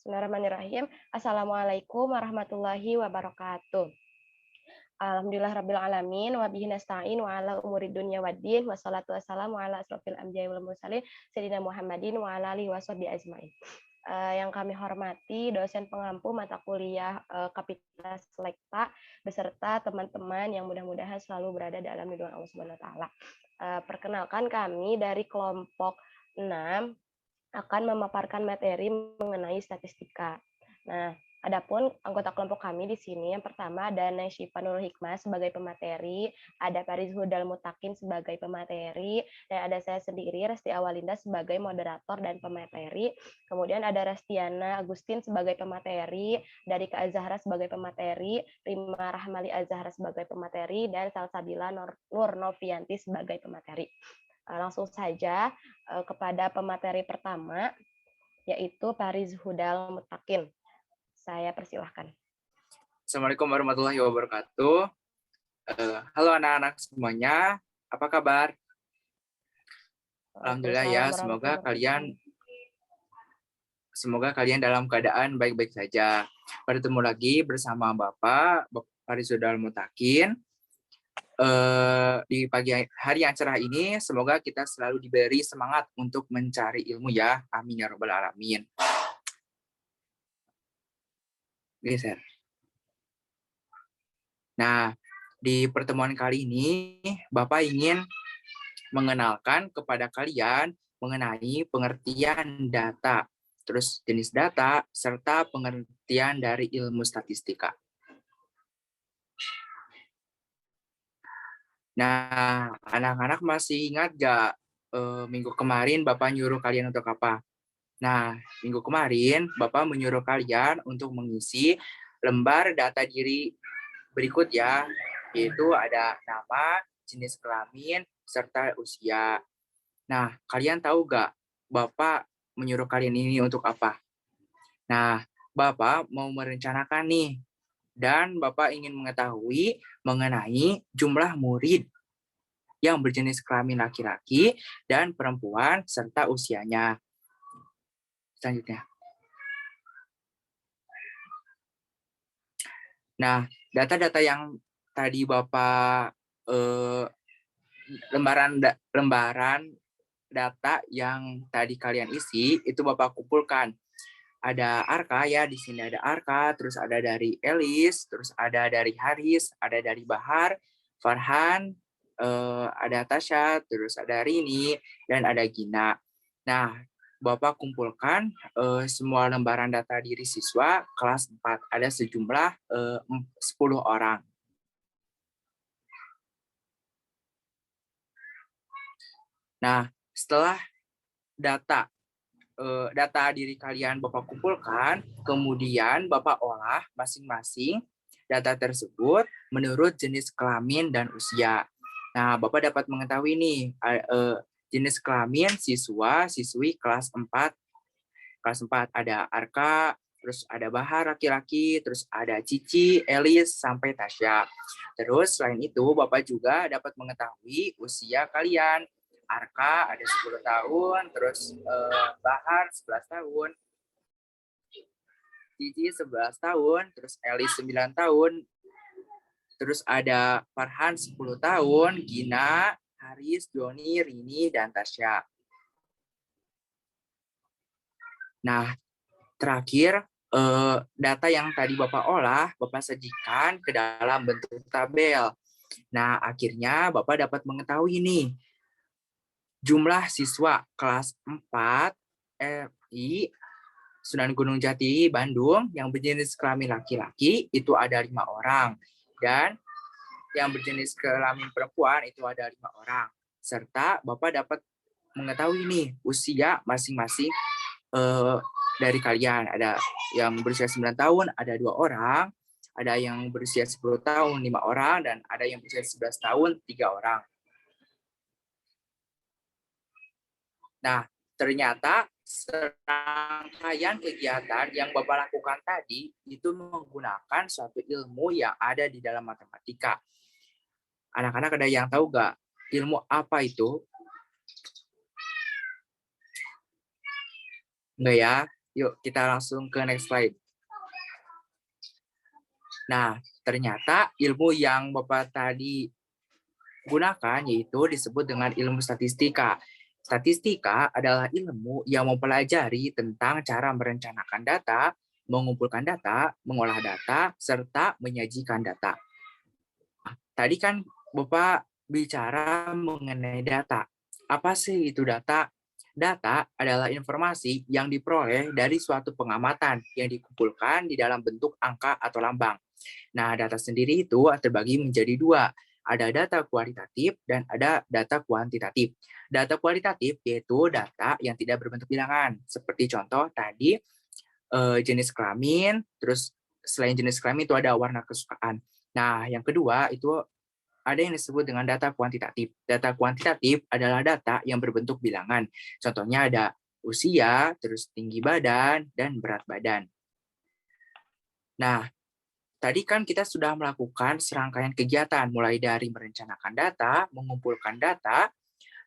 Bismillahirrahmanirrahim. Assalamualaikum warahmatullahi wabarakatuh. Alhamdulillah alamin wa bihi nasta'in wa ala umuri dunya waddin wassalatu wassalamu ala asrofil anbiya'i wal mursalin sayyidina Muhammadin wa ala alihi washabihi ajmain. Yang kami hormati dosen pengampu mata kuliah Kapita Selekta beserta teman-teman yang mudah-mudahan selalu berada dalam lindungan Allah Subhanahu wa taala. Perkenalkan kami dari kelompok 6 akan memaparkan materi mengenai statistika. Nah, adapun anggota kelompok kami di sini yang pertama ada Nasyifa Nurul Hikmah sebagai pemateri, ada Faris Hudal Mutakin sebagai pemateri, dan ada saya sendiri Resti Awalinda sebagai moderator dan pemateri. Kemudian ada Restiana Agustin sebagai pemateri, dari Kak Azahra sebagai pemateri, Rima Rahmali Azahra sebagai pemateri, dan Salsabila Nur Novianti sebagai pemateri. Langsung saja kepada pemateri pertama, yaitu Faris Hudal Mutakin. Saya persilahkan. Assalamualaikum warahmatullahi wabarakatuh. Halo anak-anak semuanya, apa kabar? Alhamdulillah ya, semoga kalian dalam keadaan baik-baik saja. Bertemu lagi bersama Bapak Faris Hudal Mutakin. Di pagi hari yang cerah ini, semoga kita selalu diberi semangat untuk mencari ilmu ya. Amin ya rabbal alamin. Geser. Nah, di pertemuan kali ini, Bapak ingin mengenalkan kepada kalian mengenai pengertian data, terus jenis data, serta pengertian dari ilmu statistika. Nah, anak-anak masih ingat gak minggu kemarin Bapak nyuruh kalian untuk apa? Nah, minggu kemarin Bapak menyuruh kalian untuk mengisi lembar data diri berikut ya, yaitu ada nama, jenis kelamin, serta usia. Nah, kalian tahu gak Bapak menyuruh kalian ini untuk apa? Nah, Bapak mau merencanakan nih, dan Bapak ingin mengetahui mengenai jumlah murid yang berjenis kelamin laki-laki dan perempuan serta usianya. Selanjutnya. Nah, data-data yang tadi Bapak lembaran data yang tadi kalian isi itu Bapak kumpulkan. Ada Arka ya, di sini ada Arka, terus ada dari Elis, terus ada dari Haris, ada dari Bahar, Farhan, ada Tasya, terus ada Rini, dan ada Gina. Nah, Bapak kumpulkan semua lembaran data diri siswa kelas 4. Ada sejumlah 10 orang. Nah, setelah data diri kalian Bapak kumpulkan, kemudian Bapak olah masing-masing data tersebut menurut jenis kelamin dan usia. Nah, Bapak dapat mengetahui nih jenis kelamin siswa-siswi kelas 4. Kelas 4 ada Arka, terus ada Bahar laki-laki, terus ada Cici, Elis, sampai Tasya. Terus selain itu Bapak juga dapat mengetahui usia kalian. Arka ada 10 tahun, terus Bahar 11 tahun, Cici 11 tahun, terus Elis 9 tahun, terus ada Farhan 10 tahun, Gina, Haris, Doni, Rini, dan Tasya. Nah, terakhir data yang tadi Bapak olah, Bapak sajikan ke dalam bentuk tabel. Nah, akhirnya Bapak dapat mengetahui nih, jumlah siswa kelas 4 RI Sunan Gunung Jati, Bandung, yang berjenis kelamin laki-laki itu ada 5 orang. Dan yang berjenis kelamin perempuan itu ada 5 orang. Serta Bapak dapat mengetahui nih usia masing-masing dari kalian. Ada yang berusia 9 tahun, ada 2 orang. Ada yang berusia 10 tahun, 5 orang. Dan ada yang berusia 11 tahun, 3 orang. Nah, ternyata serangkaian kegiatan yang Bapak lakukan tadi itu menggunakan suatu ilmu yang ada di dalam matematika. Anak-anak ada yang tahu nggak ilmu apa itu? Enggak ya? Yuk, kita langsung ke next slide. Nah, ternyata ilmu yang Bapak tadi gunakan yaitu disebut dengan ilmu statistika. Statistika adalah ilmu yang mempelajari tentang cara merencanakan data, mengumpulkan data, mengolah data, serta menyajikan data. Tadi kan Bapak bicara mengenai data. Apa sih itu data? Data adalah informasi yang diperoleh dari suatu pengamatan yang dikumpulkan di dalam bentuk angka atau lambang. Nah, data sendiri itu terbagi menjadi dua. Ada data kualitatif dan ada data kuantitatif. Data kualitatif yaitu data yang tidak berbentuk bilangan. Seperti contoh tadi, jenis kelamin, terus selain jenis kelamin itu ada warna kesukaan. Nah, yang kedua itu ada yang disebut dengan data kuantitatif. Data kuantitatif adalah data yang berbentuk bilangan. Contohnya ada usia, terus tinggi badan, dan berat badan. Nah, tadi kan kita sudah melakukan serangkaian kegiatan, mulai dari merencanakan data, mengumpulkan data,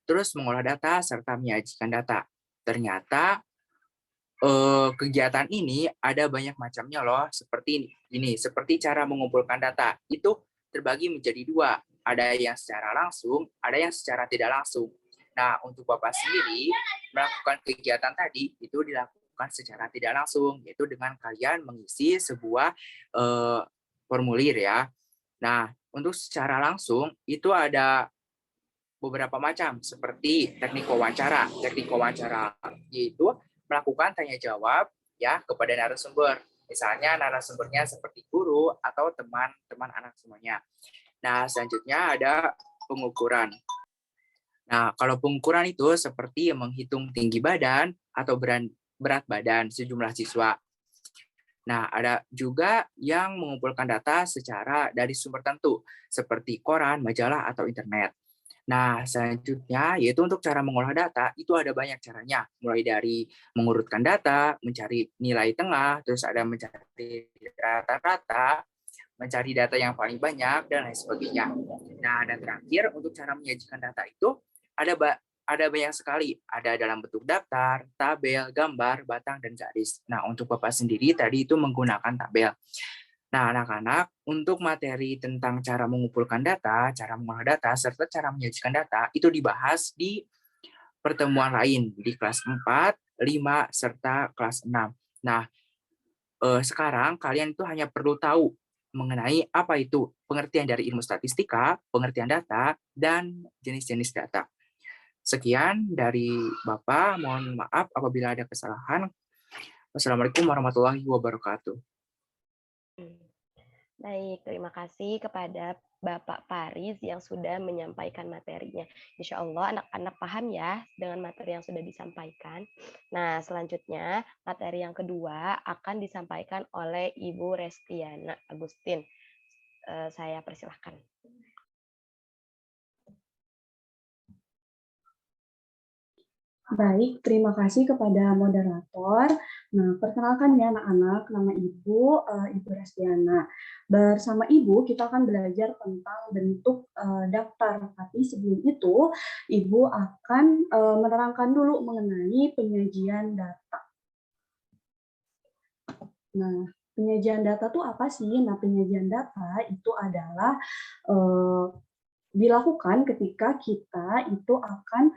terus mengolah data, serta menyajikan data. Ternyata kegiatan ini ada banyak macamnya loh, seperti ini, seperti cara mengumpulkan data. Itu terbagi menjadi dua, ada yang secara langsung, ada yang secara tidak langsung. Nah, untuk Bapak sendiri, melakukan kegiatan tadi itu dilakukan secara tidak langsung, yaitu dengan kalian mengisi sebuah formulir ya. Nah, untuk secara langsung itu ada beberapa macam, seperti teknik wawancara. Teknik wawancara yaitu melakukan tanya jawab ya kepada narasumber. Misalnya narasumbernya seperti guru atau teman-teman anak semuanya. Nah, selanjutnya ada pengukuran. Nah, kalau pengukuran itu seperti menghitung tinggi badan atau berat badan sejumlah siswa. Nah, ada juga yang mengumpulkan data secara dari sumber tertentu, seperti koran, majalah, atau internet. Nah, selanjutnya yaitu untuk cara mengolah data, itu ada banyak caranya. Mulai dari mengurutkan data, mencari nilai tengah, terus ada mencari rata-rata, mencari data yang paling banyak, dan lain sebagainya. Nah, dan terakhir, untuk cara menyajikan data itu, ada banyak sekali. Ada dalam bentuk daftar, tabel, gambar, batang, dan garis. Nah, untuk Bapak sendiri tadi itu menggunakan tabel. Nah, anak-anak, untuk materi tentang cara mengumpulkan data, cara mengolah data, serta cara menyajikan data, itu dibahas di pertemuan lain, di kelas 4, 5, serta kelas 6. Nah, sekarang kalian itu hanya perlu tahu mengenai apa itu pengertian dari ilmu statistika, pengertian data, dan jenis-jenis data. Sekian dari Bapak, mohon maaf apabila ada kesalahan. Wassalamualaikum warahmatullahi wabarakatuh. Baik, terima kasih kepada Bapak Paris yang sudah menyampaikan materinya. Insya Allah anak-anak paham ya dengan materi yang sudah disampaikan. Nah, selanjutnya materi yang kedua akan disampaikan oleh Ibu Restiana Agustin. Saya persilahkan. Baik, terima kasih kepada moderator. Nah, perkenalkan ya anak-anak, nama Ibu Restiana. Bersama Ibu, kita akan belajar tentang bentuk daftar. Tapi sebelum itu, Ibu akan menerangkan dulu mengenai penyajian data. Nah, penyajian data itu apa sih? Nah, penyajian data itu adalah dilakukan ketika kita itu akan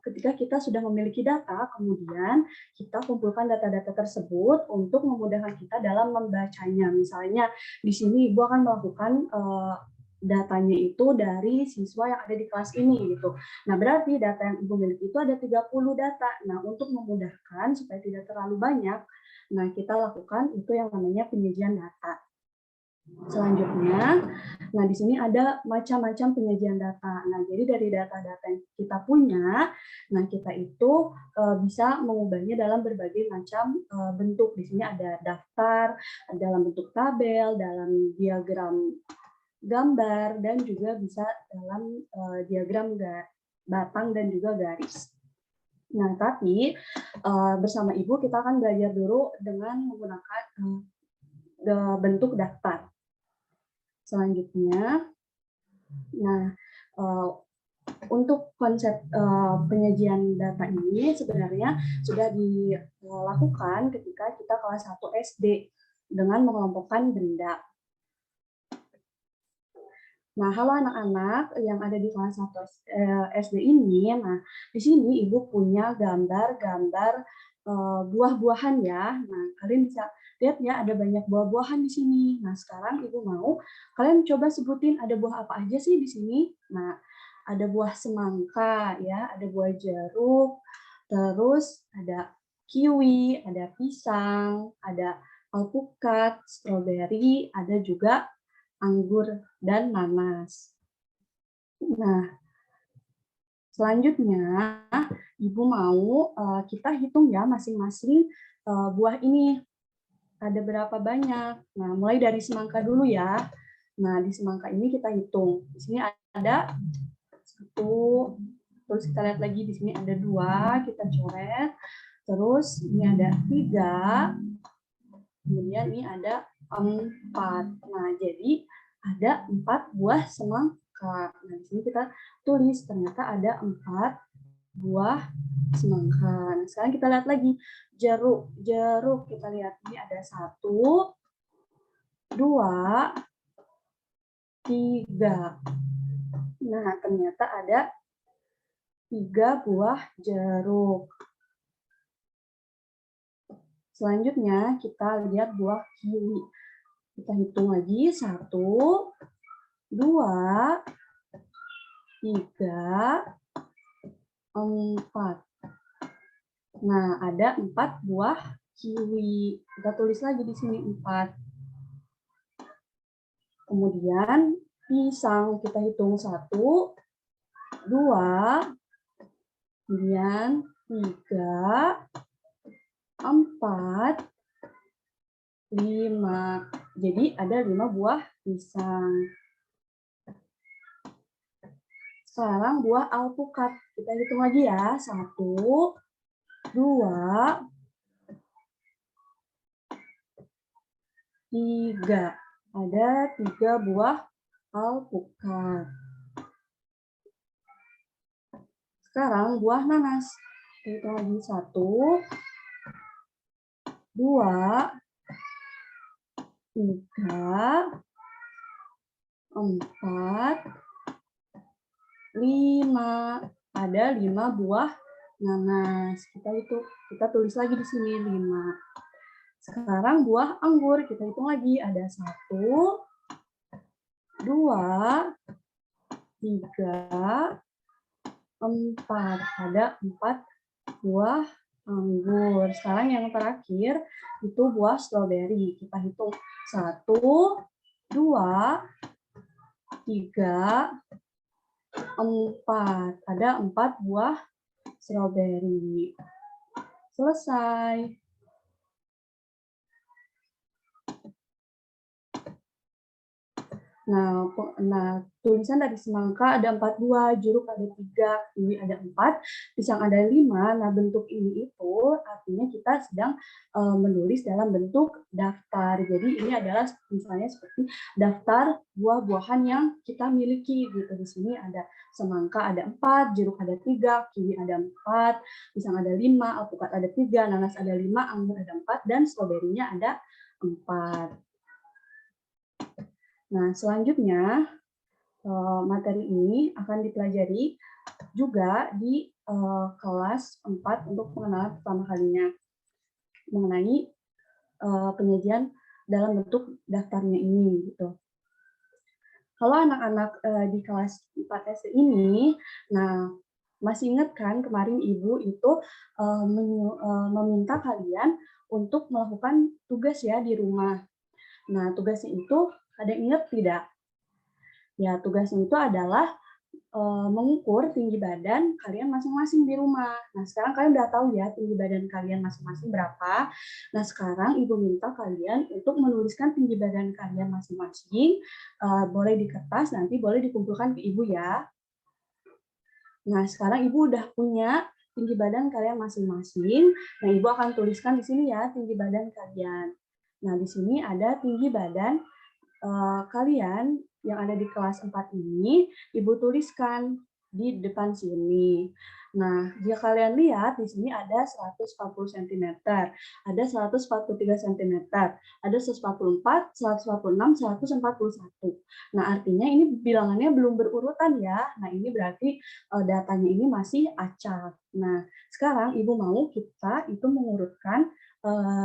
ketika kita sudah memiliki data, kemudian kita kumpulkan data-data tersebut untuk memudahkan kita dalam membacanya. Misalnya di sini Ibu akan melakukan datanya itu dari siswa yang ada di kelas ini gitu. Nah, berarti data yang Ibu miliki itu ada 30 data. Nah, untuk memudahkan supaya tidak terlalu banyak, nah kita lakukan itu yang namanya penyajian data. Selanjutnya, nah di sini ada macam-macam penyajian data. Nah, jadi dari data-data yang kita punya, nah kita itu bisa mengubahnya dalam berbagai macam bentuk. Di sini ada daftar, dalam bentuk tabel, dalam diagram gambar, dan juga bisa dalam diagram batang dan juga garis. Nah, tapi bersama Ibu kita akan belajar dulu dengan menggunakan bentuk daftar. Selanjutnya, nah Untuk konsep penyajian data ini sebenarnya sudah dilakukan ketika kita kelas 1 SD dengan mengelompokkan benda. Nah, halo anak-anak yang ada di kelas 1 SD ini. Nah, di sini Ibu punya gambar-gambar buah-buahan ya. Nah, kalian bisa lihat ya ada banyak buah-buahan di sini. Nah, sekarang Ibu mau kalian coba sebutin ada buah apa aja sih di sini. Nah, ada buah semangka ya, ada buah jeruk, terus ada kiwi, ada pisang, ada alpukat, stroberi, ada juga anggur dan nanas. Nah, selanjutnya Ibu mau kita hitung ya masing-masing buah ini ada berapa banyak. Nah, mulai dari semangka dulu ya. Nah, di semangka ini kita hitung. Di sini ada 1, terus kita lihat lagi di sini ada 2, kita coret. Terus ini ada 3, kemudian ini ada 4. Nah, jadi ada 4 buah semangka. Nah, di sini kita tulis ternyata ada 4 buah semangka. Nah, sekarang kita lihat lagi jeruk. Jeruk kita lihat ini ada 1, 2, 3. Nah, ternyata ada 3 buah jeruk. Selanjutnya kita lihat buah kiwi. Kita hitung lagi 1, 2, 3, 4. Nah, ada 4 buah kiwi. Kita tulis lagi di sini 4. Kemudian pisang kita hitung 1, 2, kemudian 3, 4, 5. Jadi ada 5 buah pisang. Sekarang buah alpukat. Kita hitung lagi ya. 1, 2, 3. Ada 3 buah alpukat. Sekarang buah nanas. Kita hitung lagi 1, 2, 3, 4, 5. Ada 5 buah nanas. Kita tulis lagi di sini 5. Sekarang buah anggur. Kita hitung lagi ada 1, 2, 3, 4. Ada 4 buah anggur. Sekarang yang terakhir itu buah stroberi. Kita hitung 1, 2, 3, 4. Ada 4 buah stroberi. Selesai. Nah, tulisan dari semangka ada 4 buah, jeruk ada 3, kiwi ada 4, pisang ada 5. Nah, bentuk ini itu artinya kita sedang menulis dalam bentuk daftar. Jadi ini adalah misalnya seperti daftar buah-buahan yang kita miliki gitu. Di sini ada semangka ada 4, jeruk ada 3, kiwi ada 4, pisang ada 5, alpukat ada 3, nanas ada 5, anggur ada 4, dan stroberinya ada 4. Nah, selanjutnya materi ini akan dipelajari juga di kelas 4 untuk pengenalan pertama kalinya mengenai penyajian dalam bentuk daftarnya ini gitu. Kalau anak-anak di kelas 4 SD ini, nah masih ingat kan kemarin Ibu itu meminta kalian untuk melakukan tugas ya di rumah. Nah, tugasnya itu ada ingat tidak? Ya, tugasnya itu adalah mengukur tinggi badan kalian masing-masing di rumah. Nah, sekarang kalian udah tahu ya tinggi badan kalian masing-masing berapa. Nah, sekarang Ibu minta kalian untuk menuliskan tinggi badan kalian masing-masing. Boleh di kertas, nanti boleh dikumpulkan ke Ibu ya. Nah, sekarang Ibu udah punya tinggi badan kalian masing-masing. Nah, Ibu akan tuliskan di sini ya tinggi badan kalian. Nah, di sini ada tinggi badan kalian yang ada di kelas 4 ini, Ibu tuliskan di depan sini. Nah, jika kalian lihat di sini ada 140 cm, ada 143 cm, ada 144, 146, 141. Nah, artinya ini bilangannya belum berurutan ya. Nah, ini berarti datanya ini masih acak. Nah, sekarang Ibu mau kita itu mengurutkan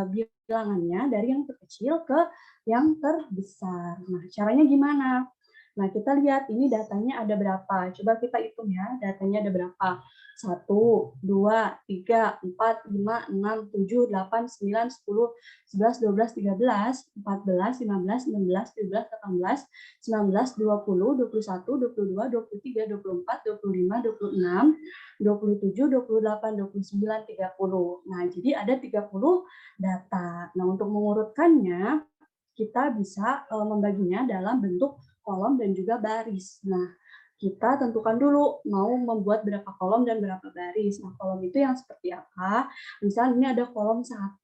bilangannya dari yang terkecil ke yang terbesar. Nah, caranya gimana? Nah, kita lihat ini datanya ada berapa. Coba kita hitung ya, datanya ada berapa. 1, 2, 3, 4, 5, 6, 7, 8, 9, 10, 11, 12, 13, 14, 15, 16, 17, 18, 19, 20, 21, 22, 23, 24, 25, 26, 27, 28, 29, 30. Nah, jadi ada 30 data. Nah, untuk mengurutkannya, kita bisa membaginya dalam bentuk kolom dan juga baris. Nah, kita tentukan dulu mau membuat berapa kolom dan berapa baris. Nah, kolom itu yang seperti apa? Misalnya ini ada kolom 1,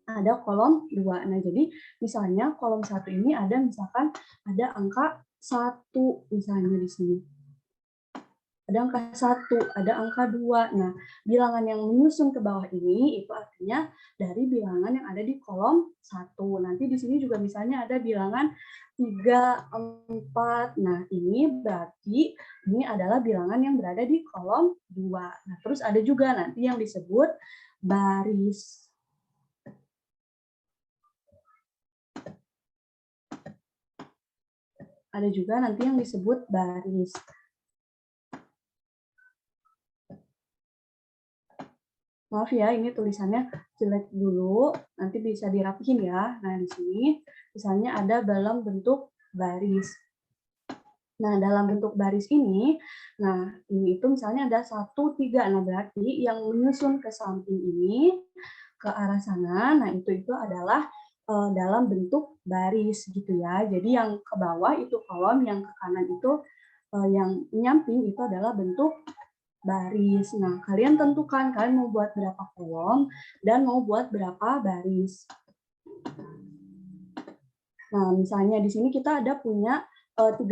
ada kolom 2. Nah, jadi misalnya kolom 1 ini ada misalkan ada angka 1 misalnya di sini. Ada angka 1, ada angka 2. Nah, bilangan yang menyusun ke bawah ini itu artinya dari bilangan yang ada di kolom 1. Nanti di sini juga misalnya ada bilangan 3, 4. Nah, ini berarti ini adalah bilangan yang berada di kolom 2. Nah, terus ada juga nanti yang disebut baris. Ada juga nanti yang disebut baris. Maaf ya, ini tulisannya jelek dulu, nanti bisa dirapihin ya. Nah, di sini misalnya ada dalam bentuk baris. Nah, dalam bentuk baris ini, nah ini itu misalnya ada 1, 3. Nah, berarti yang menyusun ke samping ini, ke arah sana, nah itu adalah dalam bentuk baris gitu ya. Jadi yang ke bawah itu kolom, yang ke kanan itu yang menyamping itu adalah bentuk baris. Nah, kalian tentukan kalian mau buat berapa kolom dan mau buat berapa baris. Nah, misalnya di sini kita ada punya 30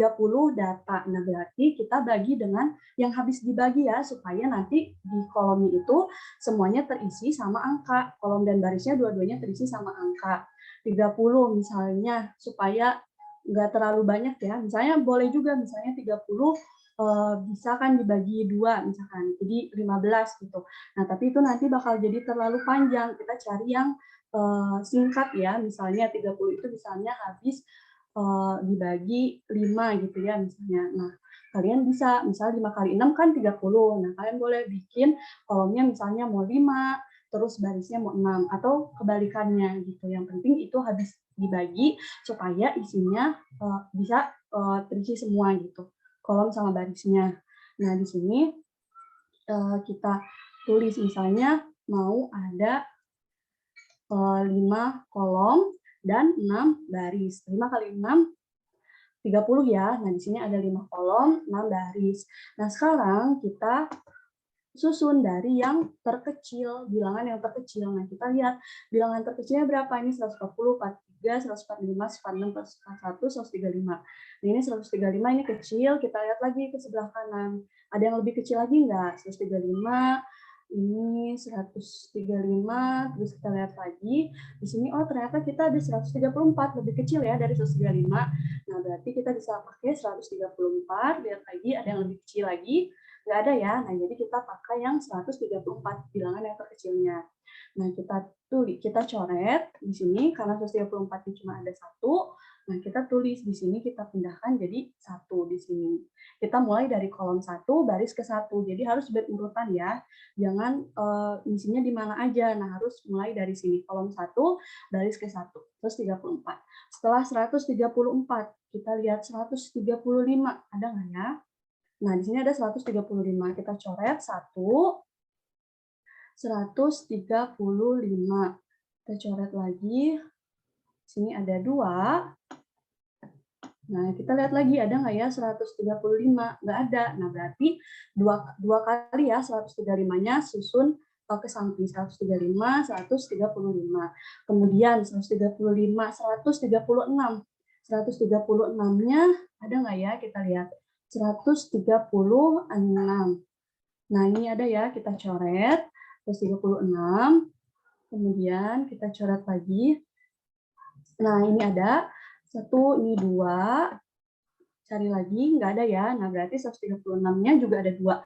data. Nah, berarti kita bagi dengan yang habis dibagi ya, supaya nanti di kolomnya itu semuanya terisi sama angka. Kolom dan barisnya dua-duanya terisi sama angka. 30 misalnya, supaya nggak terlalu banyak ya. Misalnya boleh juga misalnya 30 bisa kan dibagi 2 misalkan, jadi 15 gitu. Nah, tapi itu nanti bakal jadi terlalu panjang. Kita cari yang singkat ya, misalnya 30 itu misalnya habis dibagi 5 gitu ya misalnya. Nah, kalian bisa, misalnya 5 kali 6 kan 30. Nah, kalian boleh bikin kolomnya misalnya mau 5, terus barisnya mau 6, atau kebalikannya gitu. Yang penting itu habis dibagi supaya isinya bisa terisi semua gitu, kolom sama barisnya. Nah, di sini kita tulis misalnya mau ada 5 kolom dan 6 baris. 5 kali 6, 30 ya. Nah, di sini ada 5 kolom, 6 baris. Nah, sekarang kita susun dari yang terkecil, bilangan yang terkecil. Nah, kita lihat bilangan terkecilnya berapa. Ini 140, 43, 145, 146, 141, 135. Nah, ini 135 ini kecil, kita lihat lagi ke sebelah kanan. Ada yang lebih kecil lagi enggak? 135, ini 135, terus kita lihat lagi. Di sini, oh ternyata kita ada 134, lebih kecil ya dari 135. Nah, berarti kita bisa pakai 134, lihat lagi, ada yang lebih kecil lagi. Nggak ada ya, nah jadi kita pakai yang 134, bilangan yang terkecilnya. Nah, kita coret di sini, karena 134 cuma ada 1, nah kita tulis di sini, kita pindahkan jadi 1 di sini. Kita mulai dari kolom 1, baris ke 1, jadi harus berurutan ya, jangan isinya di mana aja, nah harus mulai dari sini, kolom 1, baris ke 1, terus 34. Setelah 134, kita lihat 135, ada nggak ya? Nah, di sini ada 135. Kita coret 1, 135. Kita coret lagi. Di sini ada 2. Nah, kita lihat lagi, ada nggak ya 135? Nggak ada. Nah, berarti dua kali ya 135-nya susun ke samping. 135, 135. Kemudian 135, 136. 136-nya ada nggak ya? Kita lihat. 136. Nah, ini ada ya, kita coret 136. Kemudian kita coret lagi. Nah, ini ada 1, ini 2. Cari lagi, nggak ada ya. Nah, berarti 136-nya juga ada 2.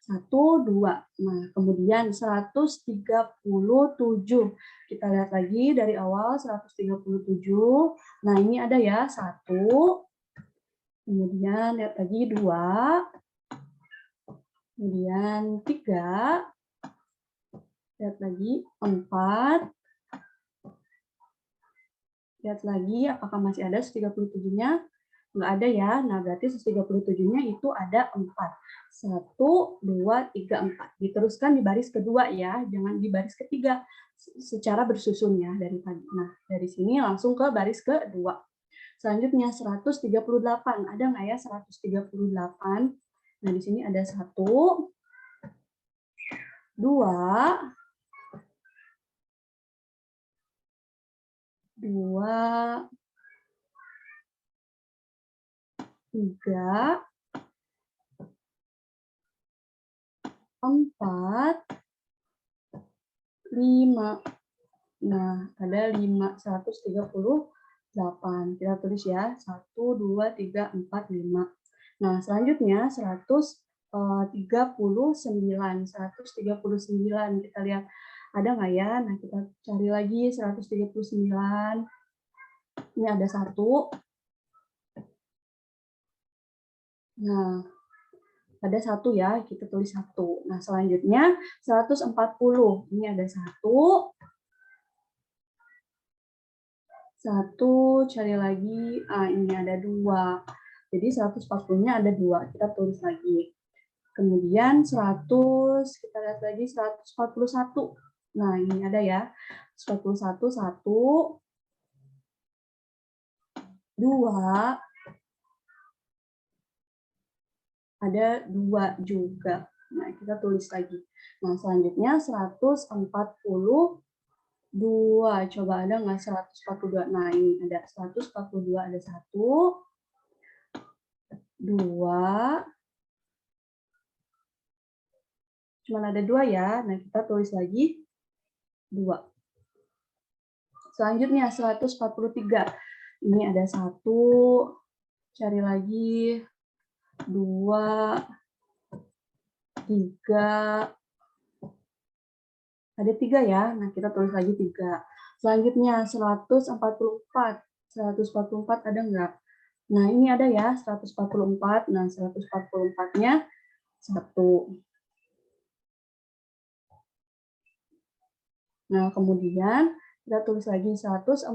1, 2. Nah, kemudian 137. Kita lihat lagi dari awal 137. Nah, ini ada ya, 1. Kemudian lihat lagi 2. Kemudian 3. Lihat lagi 4. Lihat lagi apakah masih ada 137-nya? Nggak ada ya. Nah, berarti 137-nya itu ada 4. 1, 2, 3, 4. Diteruskan di baris kedua ya, jangan di baris ketiga. Secara bersusun ya dari tadi. Nah, dari sini langsung ke baris kedua. Selanjutnya 138. Ada nggak ya 138? Nah, di sini ada 1, 2, 3, 4, 5. Nah, ada 138. Kita tulis ya, 1, 2, 3, 4, 5. Nah, selanjutnya 139. 139, kita lihat ada nggak ya? Nah, kita cari lagi 139. Ini ada 1. Nah, ada 1 ya, kita tulis 1. Nah, selanjutnya 140. Ini ada 1. 1, cari lagi. Ini ada 2. Jadi 140-nya ada 2. Kita tulis lagi. Kemudian 100, kita lihat lagi 141. Nah, ini ada ya. 141, 1, 2, ada 2 juga. Nah, kita tulis lagi. Nah, selanjutnya 142. Coba ada nggak 142? Nah, ini ada 142, ada 1, 2. Cuma ada 2 ya. Nah, kita tulis lagi 2. Selanjutnya 143. Ini ada 1, cari lagi 2, 3. Ada 3 ya. Nah, kita tulis lagi 3. Selanjutnya 144. 144 ada nggak? Nah, ini ada ya 144. Nah, 144-nya 1. Nah, kemudian kita tulis lagi 145.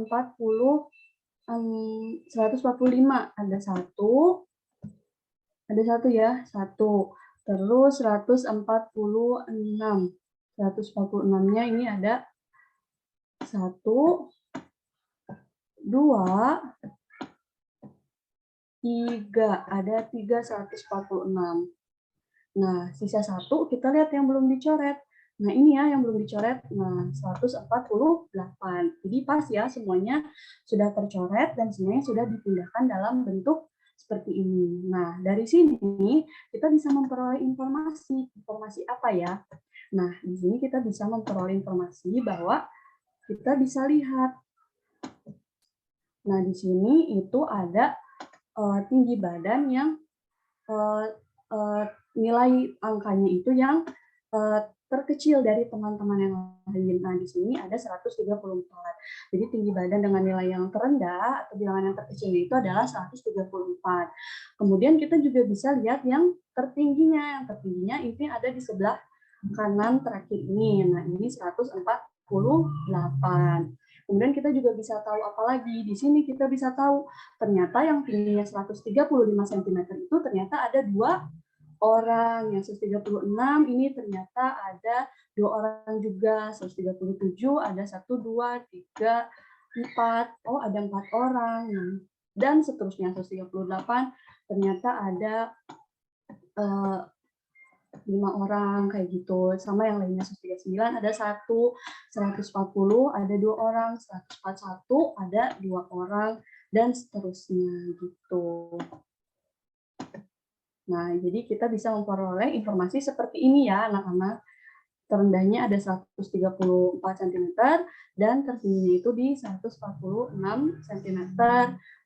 Ada 1. Ada 1 ya, 1. Terus 146. 146-nya ini ada 1, 2, 3. Ada 3 146. Nah, sisa 1 kita lihat yang belum dicoret. Nah, ini ya yang belum dicoret. Nah, 148. Jadi pas ya, semuanya sudah tercoret dan semuanya sudah dipindahkan dalam bentuk seperti ini. Nah, dari sini kita bisa memperoleh informasi. Informasi apa ya? Nah, di sini kita bisa memperoleh informasi bahwa kita bisa lihat. Nah, di sini itu ada tinggi badan yang nilai angkanya itu yang terkecil dari teman-teman yang lain. Nah, di sini ada 134. Jadi tinggi badan dengan nilai yang terendah atau bilangan yang terkecil itu adalah 134. Kemudian kita juga bisa lihat yang tertingginya. Yang tertingginya ini ada di sebelah kanan terakhir ini. Nah, ini 148. Kemudian kita juga bisa tahu apa lagi? Di sini kita bisa tahu ternyata yang tingginya 135 cm itu ternyata ada 2 orang. Yang 136 ini ternyata ada 2 orang juga. 137 ada 1, 2, 3, 4. Oh, ada 4 orang. Dan seterusnya 138 ternyata ada 5 orang kayak gitu. Sama yang lainnya 139 ada 1, 140 ada 2 orang, 141 ada 2 orang dan seterusnya gitu. Nah, jadi kita bisa memperoleh informasi seperti ini ya, anak-anak. Terendahnya ada 134 cm dan tertingginya itu di 146 cm.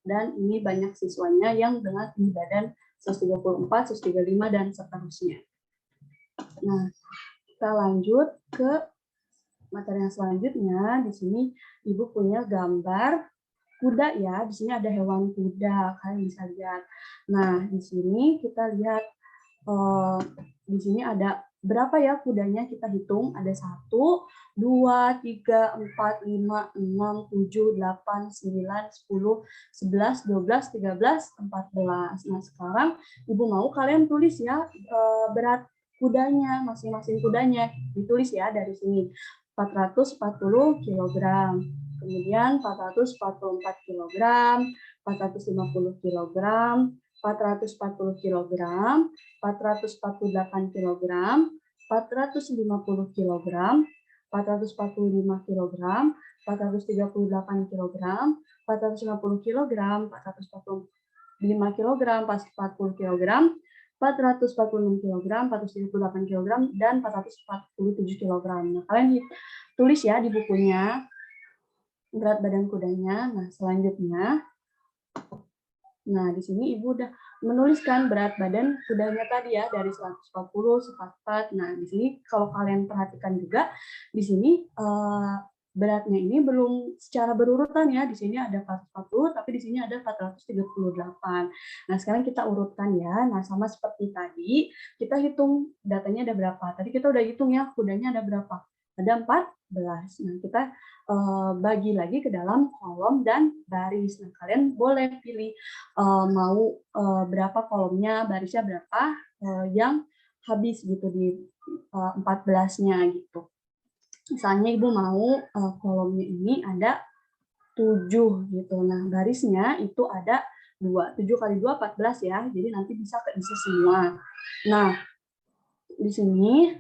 Dan ini banyak siswanya yang dengan tinggi badan 134, 135, dan seterusnya. Nah, kita lanjut ke materi yang selanjutnya. Di sini Ibu punya gambar kuda ya. Di sini ada hewan kuda, kalian bisa lihat. Nah, di sini kita lihat di sini ada berapa ya kudanya, kita hitung. Ada 1, 2, 3, 4, 5, 6, 7, 8, 9, 10, 11, 12, 13, 14. Nah, sekarang Ibu mau kalian tulis ya berat kudanya, masing-masing kudanya. Ditulis ya dari sini. 440 kg. Kemudian 444 kg, 450 kg, 440 kg, 448 kg, 450 kg, 445 kg, 438 kg, 450 kg, 445 kg, 40 kg, 446 kg, 438 kg, dan 447 kg. Nah, kalian tulis ya di bukunya berat badan kudanya. Nah, selanjutnya, nah di sini Ibu udah menuliskan berat badan kudanya tadi ya, dari 140, 144. Nah, di sini kalau kalian perhatikan juga, di sini beratnya ini belum secara berurutan ya. Di sini ada 440, tapi di sini ada 438. Nah, sekarang kita urutkan ya. Nah, sama seperti tadi, kita hitung datanya ada berapa. Tadi kita udah hitung ya, kudanya ada berapa. Ada 14. Nah, kita bagi lagi ke dalam kolom dan baris. Nah, kalian boleh pilih mau berapa kolomnya, barisnya berapa yang habis gitu di 14-nya gitu. Misalnya Ibu mau kolomnya ini ada 7 gitu. Nah, barisnya itu ada 2. 7 kali 2, 14 ya. Jadi nanti bisa keisi semua. Nah, di sini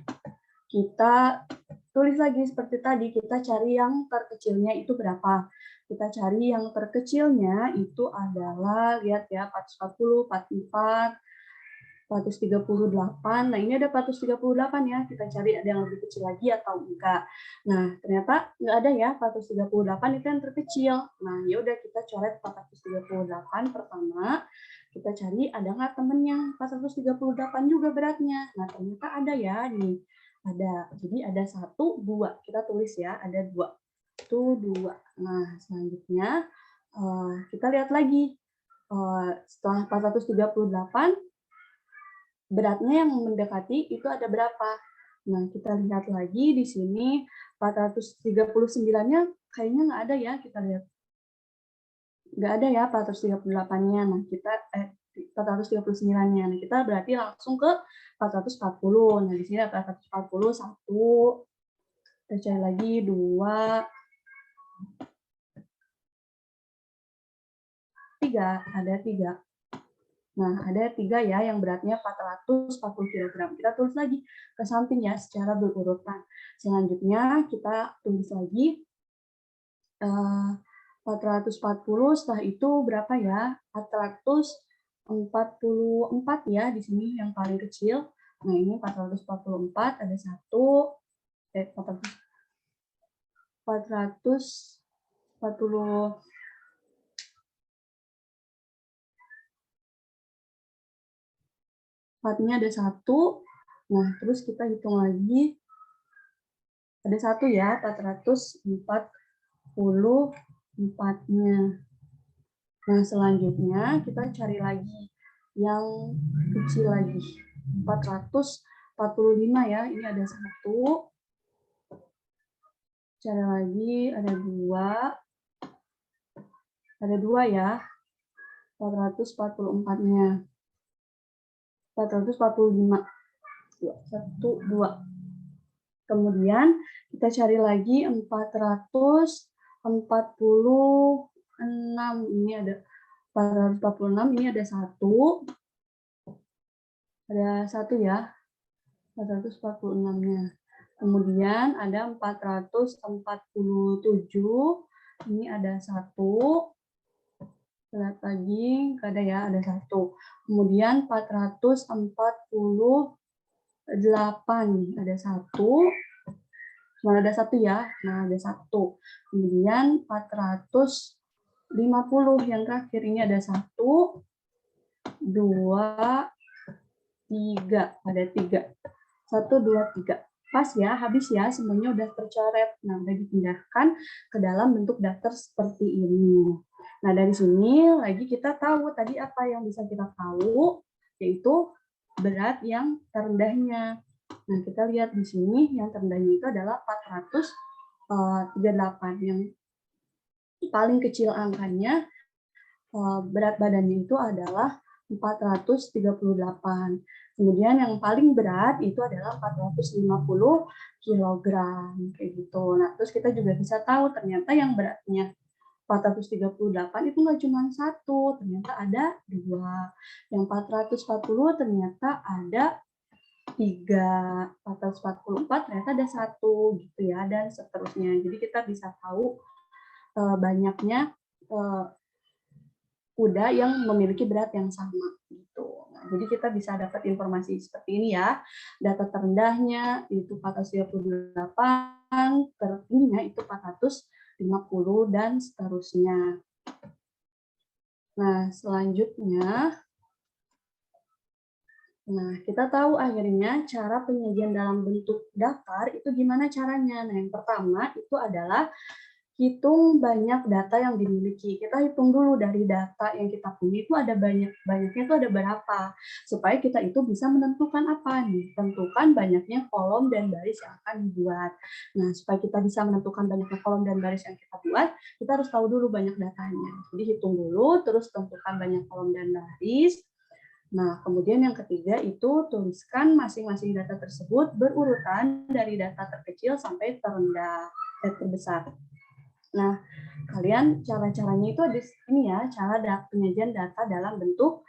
kita tulis lagi seperti tadi, kita cari yang terkecilnya itu berapa. Kita cari yang terkecilnya itu adalah, lihat ya, 440, 44, 438. Nah, ini ada 438 ya. Kita cari ada yang lebih kecil lagi atau enggak. Nah, ternyata enggak ada ya, 438 itu yang terkecil. Nah, ya udah kita coret 438 pertama. Kita cari ada nggak temennya 438 juga beratnya. Nah, ternyata ada ya nih. Ada. Jadi ada 1, 2. Kita tulis ya, ada 2. Itu 2. Nah, selanjutnya kita lihat lagi. Setelah 438, beratnya yang mendekati itu ada berapa? Nah, kita lihat lagi di sini 439-nya kayaknya nggak ada ya, kita lihat. Nggak ada ya 438-nya. Nah, kita 439-nya. Nah, kita berarti langsung ke 440. Nah, di sini ada 440, 1. Kita cari lagi 2, 3, ada 3. Nah, ada 3 ya yang beratnya 440 kg. Kita tulis lagi ke samping ya secara berurutan. Selanjutnya kita tulis lagi 440, setelah itu berapa ya? 444 ya di sini yang paling kecil. Nah, ini 444 ada 1, 440, 4-nya ada 1. Nah, terus kita hitung lagi. Ada 1 ya, 444-nya. Nah, selanjutnya kita cari lagi yang kecil lagi. 445 ya, ini ada 1. Cari lagi, ada 2. Ada 2 ya, 444-nya. 445. 1, 2. Kemudian kita cari lagi 446. Ini ada 446, ini ada 1. Ada 1 ya, 446-nya. Kemudian ada 447. Ini ada 1. Lihat lagi, nggak ada ya, ada 1. Kemudian 448, ada 1. Cuma ada 1 ya, nah ada 1. Kemudian 450 yang terakhir, ini ada 1, 2, 3, ada 3. 1, 2, 3. Pas ya, habis ya, semuanya udah tercoret. Nah, udah dipindahkan ke dalam bentuk daftar seperti ini. Nah, dari sini lagi kita tahu tadi apa yang bisa kita tahu, yaitu berat yang terendahnya. Nah, kita lihat di sini yang terendahnya itu adalah 438. Yang paling kecil angkanya, berat badannya itu adalah 438. Kemudian yang paling berat itu adalah 450 kilogram kayak gitu. Nah, terus kita juga bisa tahu ternyata yang beratnya 438 itu nggak cuma 1, ternyata ada 2. Yang 440 ternyata ada 3. 444 ternyata ada 1 gitu ya, dan seterusnya. Jadi kita bisa tahu banyaknya kuda yang memiliki berat yang sama gitu. Nah, jadi kita bisa dapat informasi seperti ini ya. Data terendahnya itu 438, tertingginya itu 450 dan seterusnya. Nah, selanjutnya kita tahu akhirnya cara penyajian dalam bentuk daftar itu gimana caranya. Nah, yang pertama itu adalah hitung banyak data yang dimiliki. Kita hitung dulu dari data yang kita punya itu ada banyaknya itu ada berapa, supaya kita itu bisa menentukan apa nih, tentukan banyaknya kolom dan baris yang akan dibuat. Nah, supaya kita bisa menentukan banyaknya kolom dan baris yang kita buat, kita harus tahu dulu banyak datanya. Jadi hitung dulu, terus tentukan banyak kolom dan baris. Nah, kemudian yang ketiga itu tuliskan masing-masing data tersebut berurutan dari data terkecil sampai terbesar. Nah, kalian cara-caranya itu ada ini ya, cara penyajian data dalam bentuk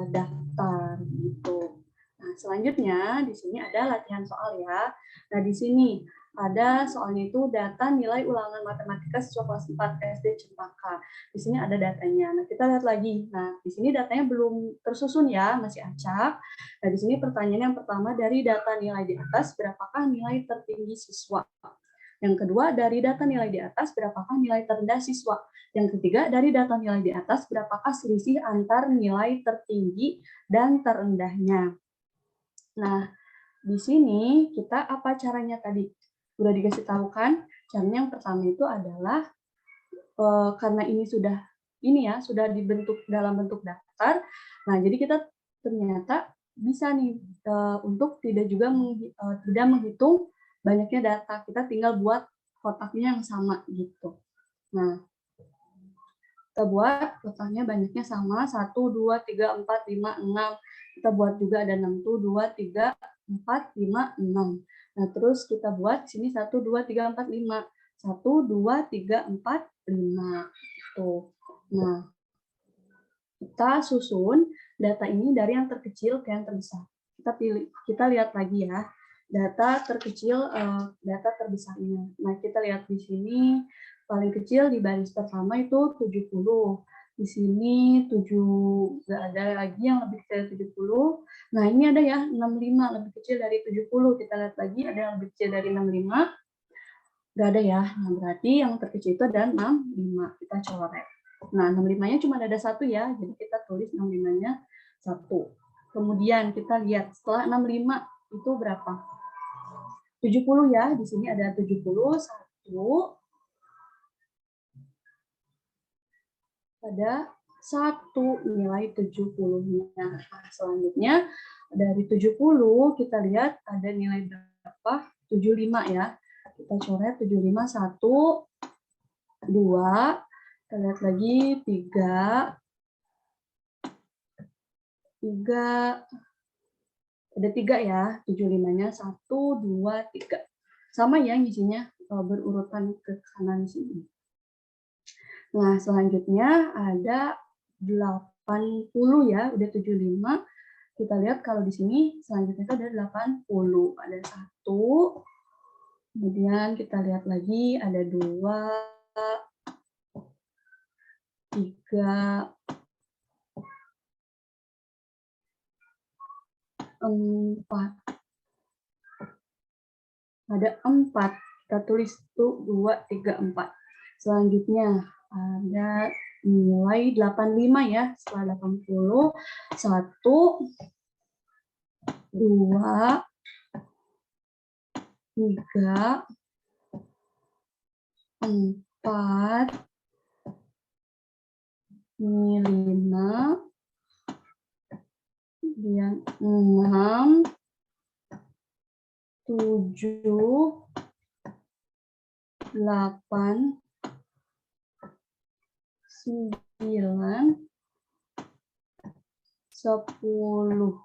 daftar gitu. Nah, selanjutnya di sini ada latihan soal ya. Nah, di sini ada soalnya itu data nilai ulangan matematika siswa kelas 4 SD Cempaka. Di sini ada datanya. Nah, kita lihat lagi. Nah, di sini datanya belum tersusun ya, masih acak. Nah, di sini pertanyaan yang pertama, dari data nilai di atas berapakah nilai tertinggi siswa? Yang kedua, dari data nilai di atas, berapakah nilai terendah siswa? Yang ketiga, dari data nilai di atas, berapakah selisih antar nilai tertinggi dan terendahnya? Nah, di sini kita apa caranya tadi? Sudah dikasih tahu kan? Caranya yang pertama itu adalah, karena ini sudah dibentuk dalam bentuk daftar, nah jadi kita ternyata bisa nih untuk tidak menghitung banyaknya data, kita tinggal buat kotaknya yang sama gitu. Nah, kita buat kotaknya banyaknya sama, 1, 2, 3, 4, 5, 6. Kita buat juga ada 6 tuh, 2, 3, 4, 5, 6. Nah, terus kita buat sini 1, 2, 3, 4, 5. 1, 2, 3, 4, 5. Tuh. Nah, kita susun data ini dari yang terkecil ke yang terbesar. Kita lihat lagi ya, data terkecil, data terbesarnya. Nah, kita lihat di sini, paling kecil di baris pertama itu 70. Di sini 7, nggak ada lagi yang lebih kecil dari 70. Nah, ini ada ya, 65, lebih kecil dari 70. Kita lihat lagi, ada yang lebih kecil dari 65. Nggak ada ya, nah berarti yang terkecil itu ada 65. Kita coret. Nah, 65-nya cuma ada 1 ya, jadi kita tulis 65-nya 1. Kemudian kita lihat setelah 65 itu berapa? 70 ya, di sini ada 70, 1. Ada 1 nilai 70-nya. Nah, selanjutnya dari 70 kita lihat ada nilai berapa? 75 ya. Kita coret 75, 1, 2, kita lihat lagi 3, ada 3 ya, 75-nya 1, 2, 3. Sama ya ngisinya, berurutan ke kanan sini. Nah, selanjutnya ada 80 ya, udah 75. Kita lihat kalau di sini selanjutnya itu ada 80. Ada 1, kemudian kita lihat lagi ada 2, 3, 4. Ada 4. Kita tulis tuh 2, 3, 4. Selanjutnya ada nilai 85 ya. Setelah 80, 1, 2, 3, 4, 5, kemudian 6, 7, 8, 9, 10.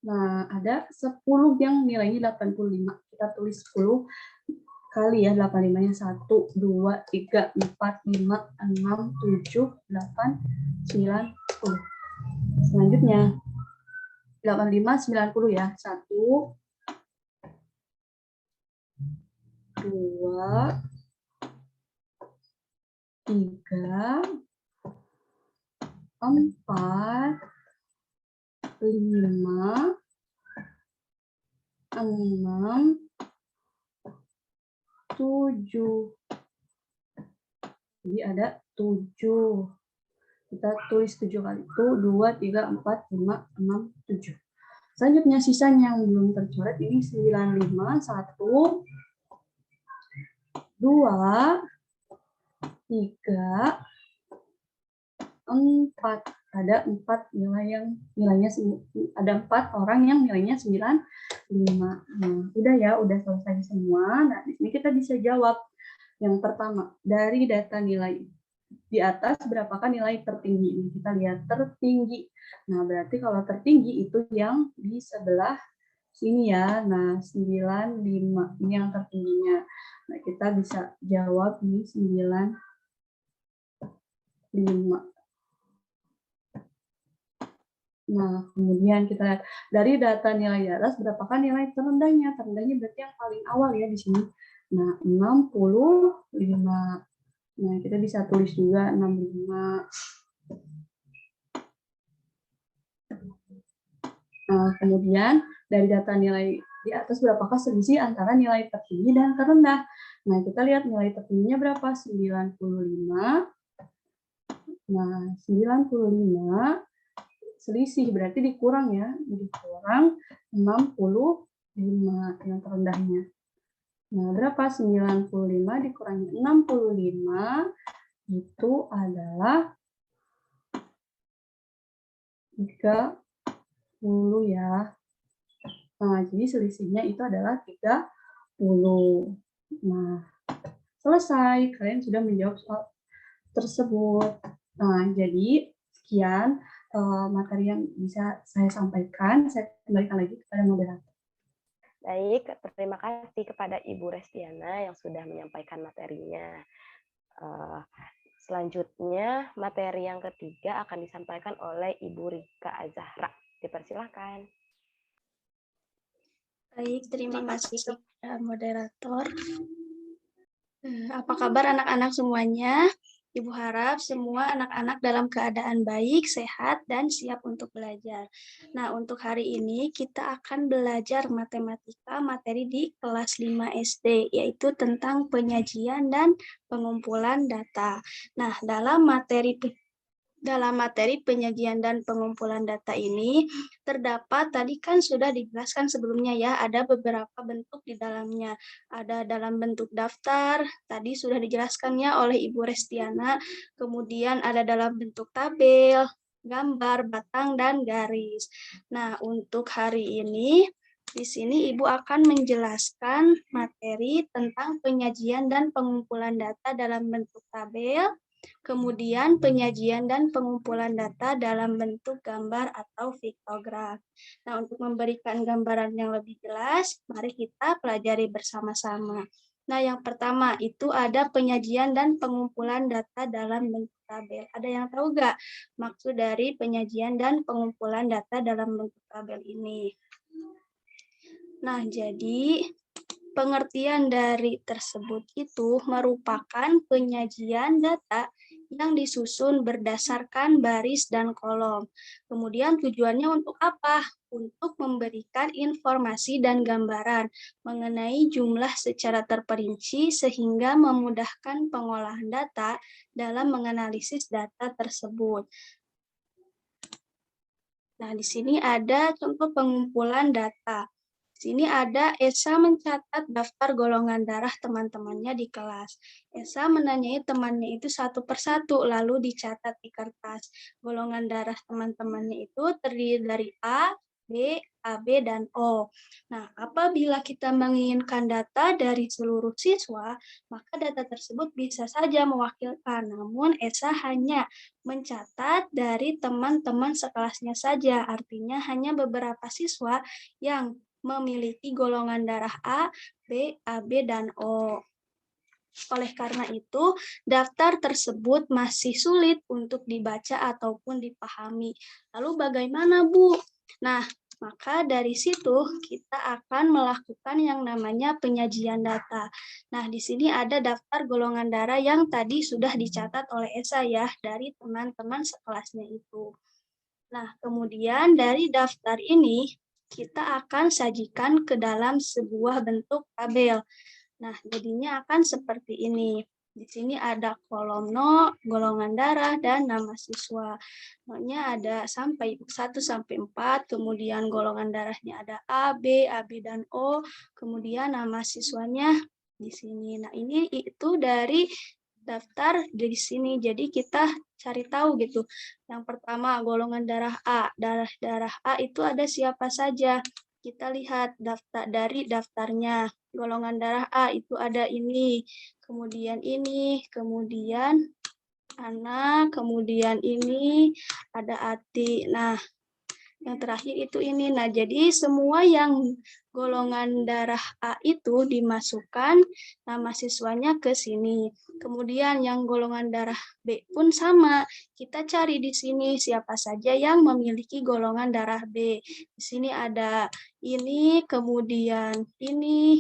Nah, ada 10 yang nilainya 85. Kita tulis 10 kali ya, 85-nya 1, 2, 3, 4, 5, 6, 7, 8, 9, 10. Selanjutnya 85, 90 ya. 1, 2, 3, 4, 5, 6, 7. Jadi ada 7. Kita tulis 7 kali itu 2, 3, 4, 5, 6, 7. Selanjutnya sisanya yang belum tercoret ini 95, 1, 2, 3, 4. Ada 4 nilai yang nilainya ada 4 orang yang nilainya 95. Nah, udah ya, udah selesai semua. Nah, di sini kita bisa jawab. Yang pertama, dari data nilai di atas berapakah nilai tertinggi? Ini kita lihat tertinggi. Nah, berarti kalau tertinggi itu yang di sebelah sini ya. Nah, 95 ini yang tertingginya. Nah, kita bisa jawab ini 95. Nah, kemudian kita lihat dari data nilai di atas berapakah nilai terendahnya? Terendahnya berarti yang paling awal ya di sini. Nah, 65. Nah, kita bisa tulis juga 65. Nah, kemudian dari data nilai di atas berapakah selisih antara nilai tertinggi dan terendah? Nah, kita lihat nilai tertingginya berapa? 95. Nah, 95 selisih berarti dikurang ya, dikurang 65 yang terendahnya. Nah, berapa? 95 dikurangi 65 itu adalah 30 ya. Nah, jadi selisihnya itu adalah 30. Nah, selesai. Kalian sudah menjawab soal tersebut. Nah, jadi sekian materi yang bisa saya sampaikan. Saya kembalikan lagi kepada moderator. Baik, terima kasih kepada Ibu Restiana yang sudah menyampaikan materinya. Selanjutnya, materi yang ketiga akan disampaikan oleh Ibu Rika Azahra. Dipersilakan. Baik, terima kasih kepada moderator. Apa kabar anak-anak semuanya? Ibu harap semua anak-anak dalam keadaan baik, sehat, dan siap untuk belajar. Nah, untuk hari ini kita akan belajar matematika materi di kelas 5 SD, yaitu tentang penyajian dan pengumpulan data. Nah, dalam materi penyajian dan pengumpulan data ini terdapat, tadi kan sudah dijelaskan sebelumnya ya, ada beberapa bentuk di dalamnya. Ada dalam bentuk daftar, tadi sudah dijelaskannya oleh Ibu Restiana, kemudian ada dalam bentuk tabel, gambar, batang, dan garis. Nah, untuk hari ini, di sini Ibu akan menjelaskan materi tentang penyajian dan pengumpulan data dalam bentuk tabel, kemudian penyajian dan pengumpulan data dalam bentuk gambar atau piktograf. Nah, untuk memberikan gambaran yang lebih jelas, mari kita pelajari bersama-sama. Nah, yang pertama itu ada penyajian dan pengumpulan data dalam bentuk tabel. Ada yang tahu nggak maksud dari penyajian dan pengumpulan data dalam bentuk tabel ini? Nah, jadi pengertian dari tersebut itu merupakan penyajian data yang disusun berdasarkan baris dan kolom. Kemudian tujuannya untuk apa? Untuk memberikan informasi dan gambaran mengenai jumlah secara terperinci sehingga memudahkan pengolahan data dalam menganalisis data tersebut. Nah, di sini ada contoh pengumpulan data. Di sini ada Esa mencatat daftar golongan darah teman-temannya di kelas. Esa menanyai temannya itu satu persatu, lalu dicatat di kertas. Golongan darah teman-temannya itu terdiri dari A, B, AB, dan O. Nah, apabila kita menginginkan data dari seluruh siswa, maka data tersebut bisa saja mewakilkan. Namun, Esa hanya mencatat dari teman-teman sekelasnya saja, artinya hanya beberapa siswa yang memiliki golongan darah A, B, AB, dan O. Oleh karena itu, daftar tersebut masih sulit untuk dibaca ataupun dipahami. Lalu bagaimana, Bu? Nah, maka dari situ kita akan melakukan yang namanya penyajian data. Nah, di sini ada daftar golongan darah yang tadi sudah dicatat oleh Esa ya, dari teman-teman sekelasnya itu. Nah, kemudian dari daftar ini, kita akan sajikan ke dalam sebuah bentuk tabel. Nah, jadinya akan seperti ini. Di sini ada kolom no, golongan darah, dan nama siswa. No-nya ada sampai 1 sampai 4, kemudian golongan darahnya ada A, B, AB, dan O, kemudian nama siswanya di sini. Nah, ini itu dari daftar di sini. Jadi kita cari tahu gitu. Yang pertama golongan darah A. Darah A itu ada siapa saja? Kita lihat daftar dari daftarnya. Golongan darah A itu ada ini, kemudian ini, kemudian Ana, kemudian ini ada Ati. Nah, yang terakhir itu ini. Nah, jadi semua yang golongan darah A itu dimasukkan nama siswanya ke sini. Kemudian yang golongan darah B pun sama. Kita cari di sini siapa saja yang memiliki golongan darah B. Di sini ada ini, kemudian ini,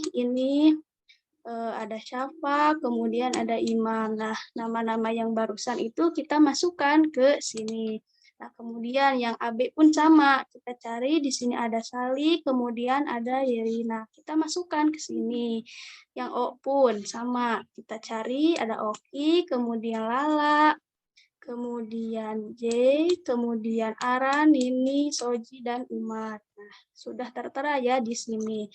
ada Syafa, kemudian ada Imam. Nah, nama-nama yang barusan itu kita masukkan ke sini. Nah, kemudian yang AB pun sama. Kita cari di sini ada Sali, kemudian ada Yerina. Kita masukkan ke sini. Yang O pun sama. Kita cari ada Oki, kemudian Lala, kemudian J, kemudian Aran, Nini, Soji, dan Umar. Nah, sudah tertera ya di sini.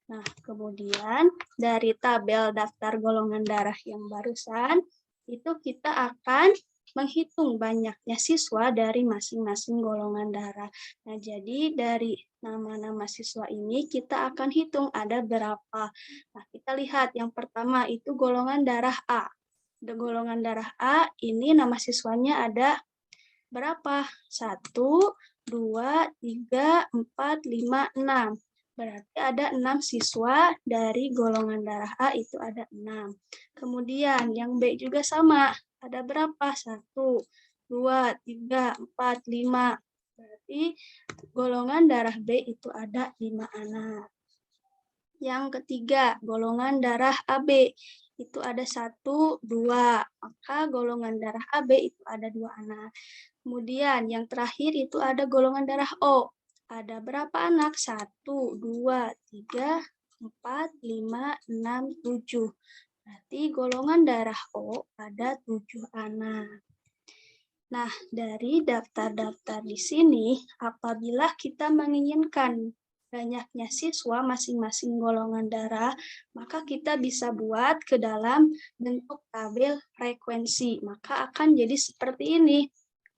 Nah, kemudian dari tabel daftar golongan darah yang barusan, itu kita akan menghitung banyaknya siswa dari masing-masing golongan darah. Nah, jadi dari nama-nama siswa ini kita akan hitung ada berapa. Nah, kita lihat yang pertama itu golongan darah A. Di golongan darah A ini nama siswanya ada berapa? 1, 2, 3, 4, 5, 6. Berarti ada 6 siswa dari golongan darah A itu ada 6. Kemudian yang B juga sama. Ada berapa? 1, 2, 3, 4, 5. Berarti golongan darah B itu ada 5 anak. Yang ketiga, golongan darah AB. Itu ada 1, 2. Maka golongan darah AB itu ada 2 anak. Kemudian yang terakhir itu ada golongan darah O. Ada berapa anak? 1, 2, 3, 4, 5, 6, 7. Berarti golongan darah O ada 7 anak. Nah, dari daftar-daftar di sini, apabila kita menginginkan banyaknya siswa masing-masing golongan darah, maka kita bisa buat ke dalam bentuk tabel frekuensi. Maka akan jadi seperti ini.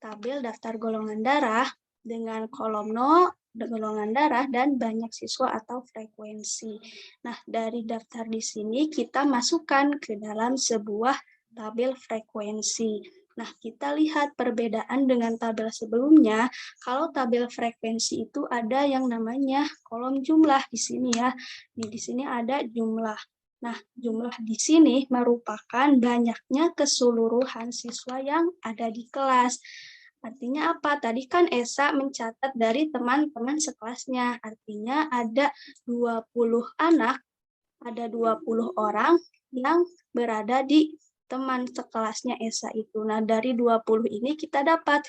Tabel daftar golongan darah dengan kolom no, golongan darah, dan banyak siswa atau frekuensi. Nah, dari daftar di sini kita masukkan ke dalam sebuah tabel frekuensi. Nah, kita lihat perbedaan dengan tabel sebelumnya. Kalau tabel frekuensi itu ada yang namanya kolom jumlah di sini ya. Di sini ada jumlah. Nah, jumlah di sini merupakan banyaknya keseluruhan siswa yang ada di kelas. Artinya apa? Tadi kan Esa mencatat dari teman-teman sekelasnya. Artinya ada 20 anak, ada 20 orang yang berada di teman sekelasnya Esa itu. Nah, dari 20 ini kita dapat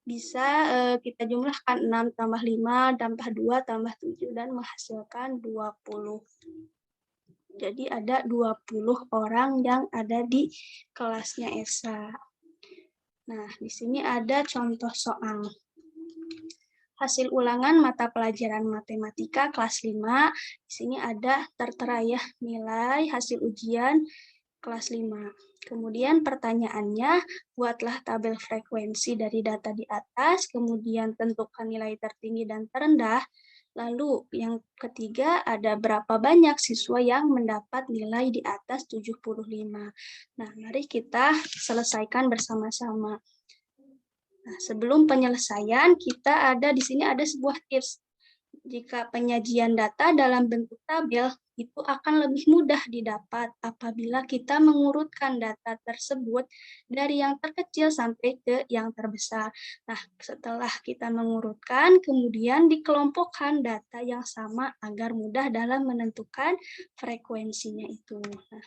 bisa kita jumlahkan 6 tambah 5 tambah 2 tambah 7 dan menghasilkan 20. Jadi ada 20 orang yang ada di kelasnya Esa. Nah, di sini ada contoh soal. Hasil ulangan mata pelajaran matematika kelas 5. Di sini ada tertera ya nilai hasil ujian kelas 5. Kemudian pertanyaannya, buatlah tabel frekuensi dari data di atas, kemudian tentukan nilai tertinggi dan terendah. Lalu yang ketiga, ada berapa banyak siswa yang mendapat nilai di atas 75. Nah, mari kita selesaikan bersama-sama. Nah, sebelum penyelesaian, kita di sini ada sebuah tips. Jika penyajian data dalam bentuk tabel, itu akan lebih mudah didapat apabila kita mengurutkan data tersebut dari yang terkecil sampai ke yang terbesar. Nah, setelah kita mengurutkan, kemudian dikelompokkan data yang sama agar mudah dalam menentukan frekuensinya itu. Nah,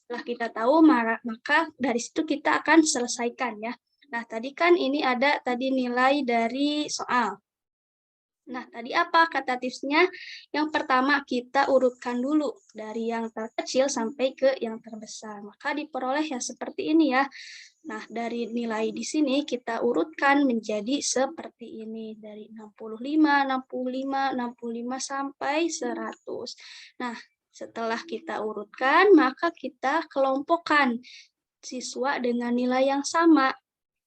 setelah kita tahu, maka dari situ kita akan selesaikan ya. Nah, tadi kan ini ada tadi nilai dari soal. Nah, tadi apa kata tipsnya? Yang pertama, kita urutkan dulu dari yang terkecil sampai ke yang terbesar. Maka diperoleh ya seperti ini ya. Nah, dari nilai di sini kita urutkan menjadi seperti ini. Dari 65, 65, 65 sampai 100. Nah, setelah kita urutkan, maka kita kelompokkan siswa dengan nilai yang sama.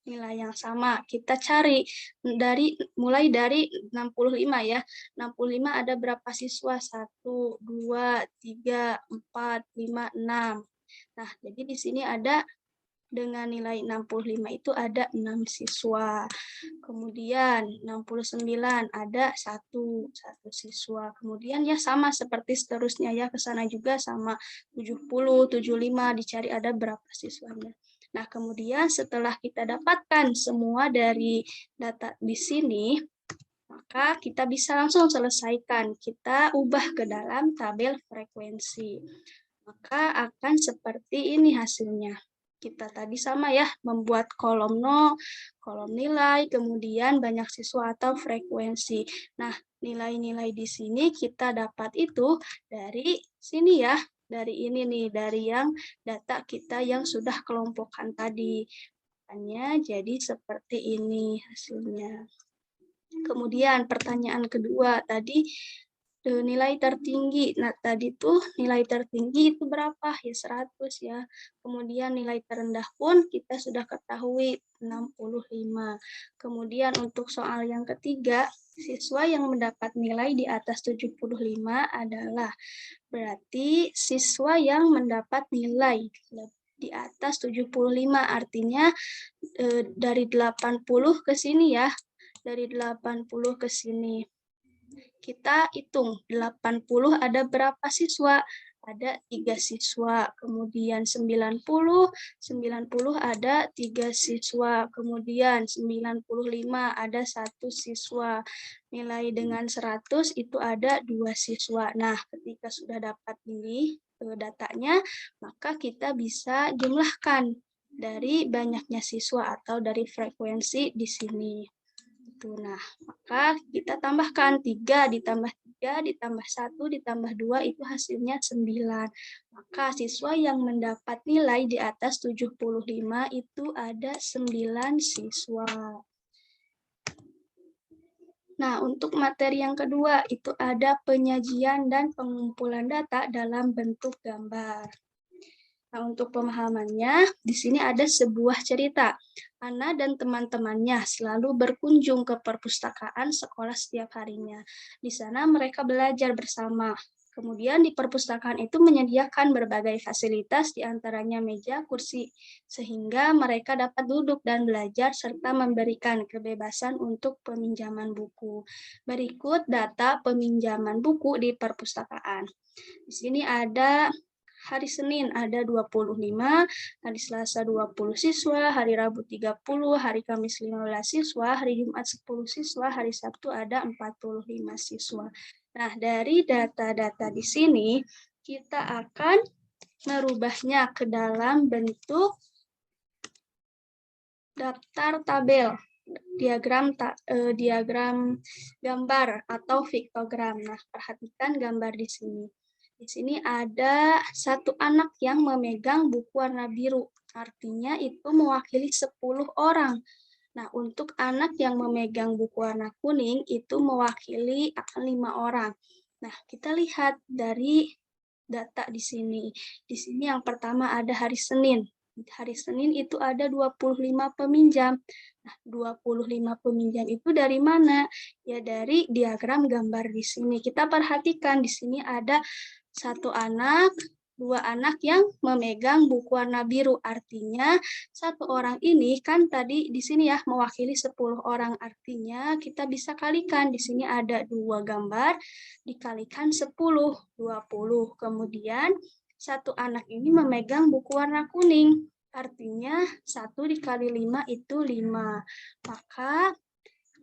Nilai yang sama kita cari mulai dari 65 ya. 65 ada berapa siswa? 1, 2, 3, 4, 5, 6. Nah, jadi di sini ada dengan nilai 65 itu ada 6 siswa. Kemudian 69 ada satu siswa. Kemudian ya sama seperti seterusnya ya, ke sana juga sama 70, 75 dicari ada berapa siswanya. Nah, kemudian setelah kita dapatkan semua dari data di sini, maka kita bisa langsung selesaikan. Kita ubah ke dalam tabel frekuensi. Maka akan seperti ini hasilnya. Kita tadi sama ya, membuat kolom kolom nilai, kemudian banyak siswa atau frekuensi. Nah, nilai-nilai di sini kita dapat itu dari sini ya. Dari ini nih, dari yang data kita yang sudah kelompokkan tadi. Makanya jadi seperti ini hasilnya. Kemudian pertanyaan kedua tadi nilai tertinggi. Nah, tadi tuh nilai tertinggi itu berapa? Ya 100 ya. Kemudian nilai terendah pun kita sudah ketahui 65. Kemudian untuk soal yang ketiga, siswa yang mendapat nilai di atas 75 adalah berarti siswa yang mendapat nilai di atas 75 artinya dari 80 ke sini ya. Dari 80 ke sini. Kita hitung 80 ada berapa siswa? Ada 3 siswa. Kemudian 90 ada 3 siswa. Kemudian 95 ada 1 siswa. Nilai dengan 100 itu ada 2 siswa. Nah, ketika sudah dapat ini datanya, maka kita bisa jumlahkan dari banyaknya siswa atau dari frekuensi di sini. Nah, maka kita tambahkan 3 ditambah 3 ditambah 1 ditambah 2 itu hasilnya 9. Maka siswa yang mendapat nilai di atas 75 itu ada 9 siswa. Nah, untuk materi yang kedua itu ada penyajian dan pengumpulan data dalam bentuk gambar. Nah, untuk pemahamannya, di sini ada sebuah cerita. Ana dan teman-temannya selalu berkunjung ke perpustakaan sekolah setiap harinya. Di sana mereka belajar bersama. Kemudian di perpustakaan itu menyediakan berbagai fasilitas, di antaranya meja, kursi, sehingga mereka dapat duduk dan belajar serta memberikan kebebasan untuk peminjaman buku. Berikut data peminjaman buku di perpustakaan. Di sini ada hari Senin ada 25, hari Selasa 20 siswa, hari Rabu 30, hari Kamis 15 siswa, hari Jumat 10 siswa, hari Sabtu ada 45 siswa. Nah, dari data-data di sini kita akan merubahnya ke dalam bentuk daftar tabel, diagram gambar atau piktogram. Nah, perhatikan gambar di sini. Di sini ada satu anak yang memegang buku warna biru. Artinya itu mewakili 10 orang. Nah, untuk anak yang memegang buku warna kuning itu mewakili akan 5 orang. Nah, kita lihat dari data di sini. Di sini yang pertama ada hari Senin. Hari Senin itu ada 25 peminjam. Nah, 25 peminjam itu dari mana? Ya dari diagram gambar di sini. Kita perhatikan di sini ada satu anak, dua anak yang memegang buku warna biru. Artinya satu orang ini kan tadi di sini ya mewakili 10 orang. Artinya kita bisa kalikan. Di sini ada 2 gambar dikalikan 10, 20. Kemudian satu anak ini memegang buku warna kuning. Artinya 1 dikali 5 itu 5. Maka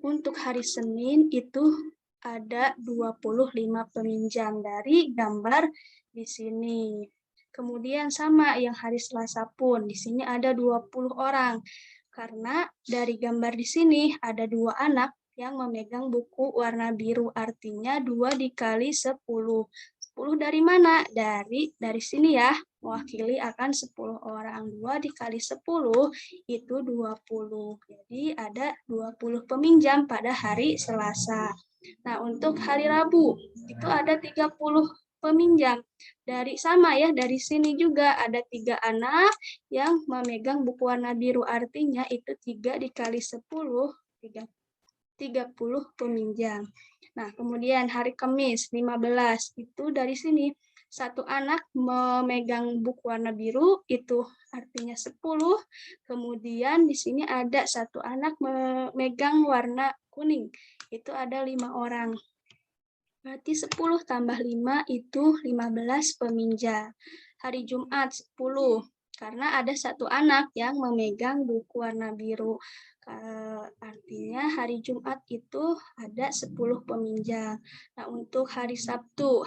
untuk hari Senin itu ada 25 peminjam dari gambar di sini. Kemudian sama yang hari Selasa pun, di sini ada 20 orang. Karena dari gambar di sini ada 2 anak yang memegang buku warna biru, artinya 2 dikali 10. 10 dari mana? Dari sini ya, mewakili akan 10 orang. 2 dikali 10 itu 20. Jadi ada 20 peminjam pada hari Selasa. Nah, untuk hari Rabu itu ada 30 peminjam. Dari sini juga ada 3 anak yang memegang buku warna biru, artinya itu 3 dikali 10, 30 peminjam. Nah, kemudian hari Kamis 15 itu dari sini satu anak memegang buku warna biru, itu artinya 10. Kemudian di sini ada satu anak memegang warna kuning, itu ada 5 orang. Berarti 10 tambah 5 itu 15 peminjam. Hari Jumat 10, karena ada satu anak yang memegang buku warna biru. Artinya hari Jumat itu ada 10 peminjam. Nah, untuk hari Sabtu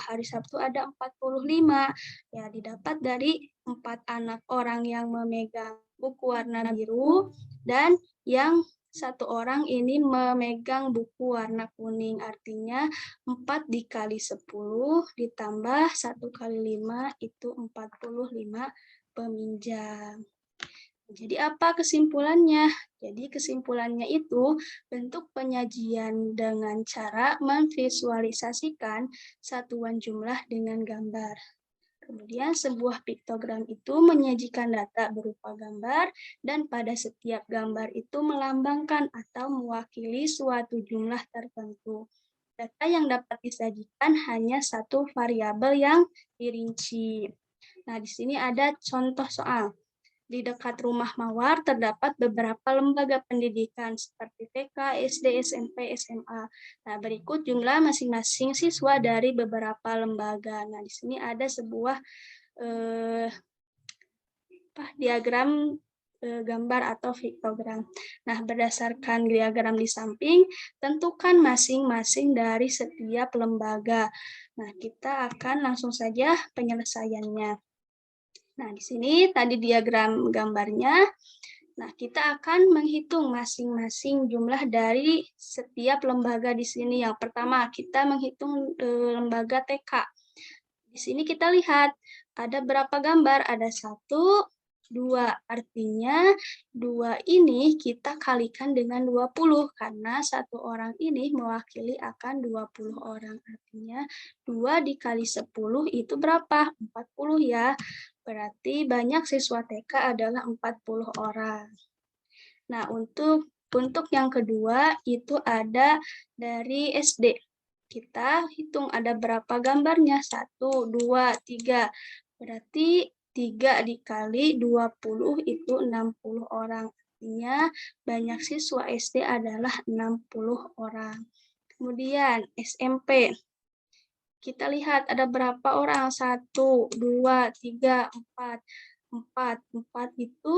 ada 45. Ya, didapat dari 4 anak orang yang memegang buku warna biru dan yang satu orang ini memegang buku warna kuning. Artinya 4 dikali 10 ditambah 1 kali 5 itu 45 peminjam. Jadi apa kesimpulannya? Jadi kesimpulannya itu bentuk penyajian dengan cara memvisualisasikan satuan jumlah dengan gambar. Kemudian sebuah piktogram itu menyajikan data berupa gambar dan pada setiap gambar itu melambangkan atau mewakili suatu jumlah tertentu. Data yang dapat disajikan hanya satu variabel yang dirinci. Nah, di sini ada contoh soal. Di dekat rumah Mawar terdapat beberapa lembaga pendidikan seperti TK, SD, SMP, SMA. Nah, berikut jumlah masing-masing siswa dari beberapa lembaga. Nah, di sini ada sebuah diagram gambar atau piktogram. Nah, berdasarkan diagram di samping, tentukan masing-masing dari setiap lembaga. Nah, kita akan langsung saja penyelesaiannya. Nah, di sini tadi diagram gambarnya. Nah, kita akan menghitung masing-masing jumlah dari setiap lembaga di sini. Yang pertama, kita menghitung lembaga TK. Di sini kita lihat ada berapa gambar? Ada 1, 2. Artinya 2 ini kita kalikan dengan 20 karena satu orang ini mewakili akan 20 orang. Artinya 2 dikali 10 itu berapa? 40 ya. Berarti banyak siswa TK adalah 40 orang. Nah, untuk yang kedua itu ada dari SD. Kita hitung ada berapa gambarnya? 1, 2, 3. Berarti 3 dikali 20 itu 60 orang. Artinya banyak siswa SD adalah 60 orang. Kemudian SMP. Kita lihat ada berapa orang? 1, 2, 3, 4. 4 itu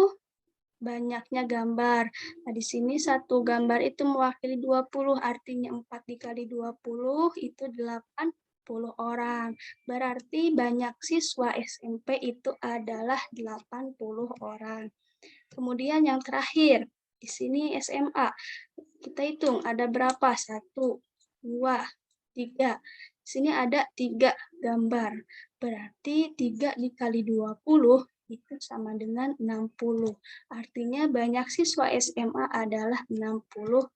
banyaknya gambar. Nah, di sini satu gambar itu mewakili 20, artinya 4 dikali 20 itu 80 orang. Berarti banyak siswa SMP itu adalah 80 orang. Kemudian yang terakhir, di sini SMA. Kita hitung ada berapa? 1, 2, 3. Di sini ada 3 gambar. Berarti 3 dikali 20 itu sama dengan 60. Artinya banyak siswa SMA adalah 60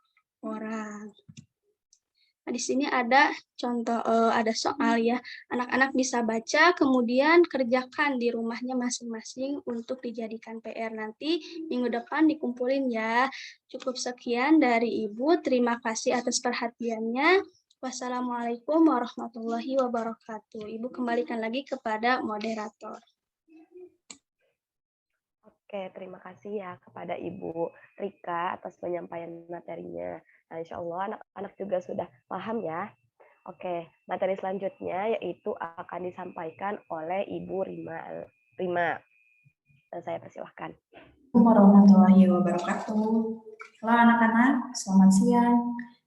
orang. Nah, di sini ada contoh, ada soal ya. Anak-anak bisa baca, kemudian kerjakan di rumahnya masing-masing untuk dijadikan PR nanti minggu depan dikumpulin ya. Cukup sekian dari Ibu. Terima kasih atas perhatiannya. Wassalamualaikum warahmatullahi wabarakatuh. Ibu kembalikan lagi kepada moderator. Oke, terima kasih ya kepada Ibu Rika atas penyampaian materinya. Nah, insya Allah anak-anak juga sudah paham ya. Oke, materi selanjutnya yaitu akan disampaikan oleh Ibu Rima. Dan saya persilahkan. Assalamualaikum warahmatullahi wabarakatuh. Halo anak-anak, selamat siang.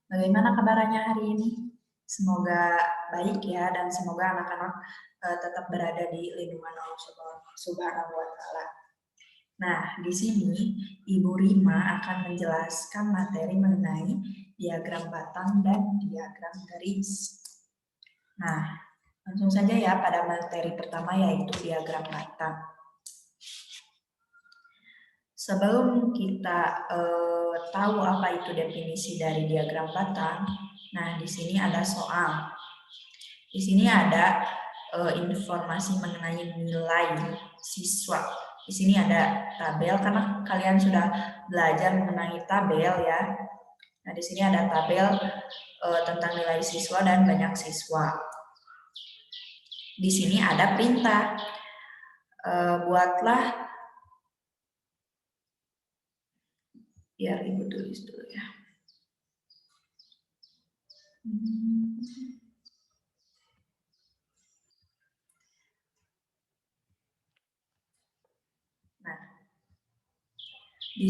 Bagaimana kabarnya hari ini? Semoga baik ya, dan semoga anak-anak tetap berada di lindungan Allah Subhanahu wa Ta'ala. Nah, di sini Ibu Rima akan menjelaskan materi mengenai diagram batang dan diagram garis. Nah, langsung saja ya pada materi pertama yaitu diagram batang. Sebelum kita tahu apa itu definisi dari diagram batang, nah di sini ada soal. Di sini ada informasi mengenai nilai siswa. Di sini ada tabel karena kalian sudah belajar mengenai tabel ya. Nah di sini ada tabel tentang nilai siswa dan banyak siswa. Di sini ada perintah. Buatlah. Biar Ibu tulis dulu ya. Nah, di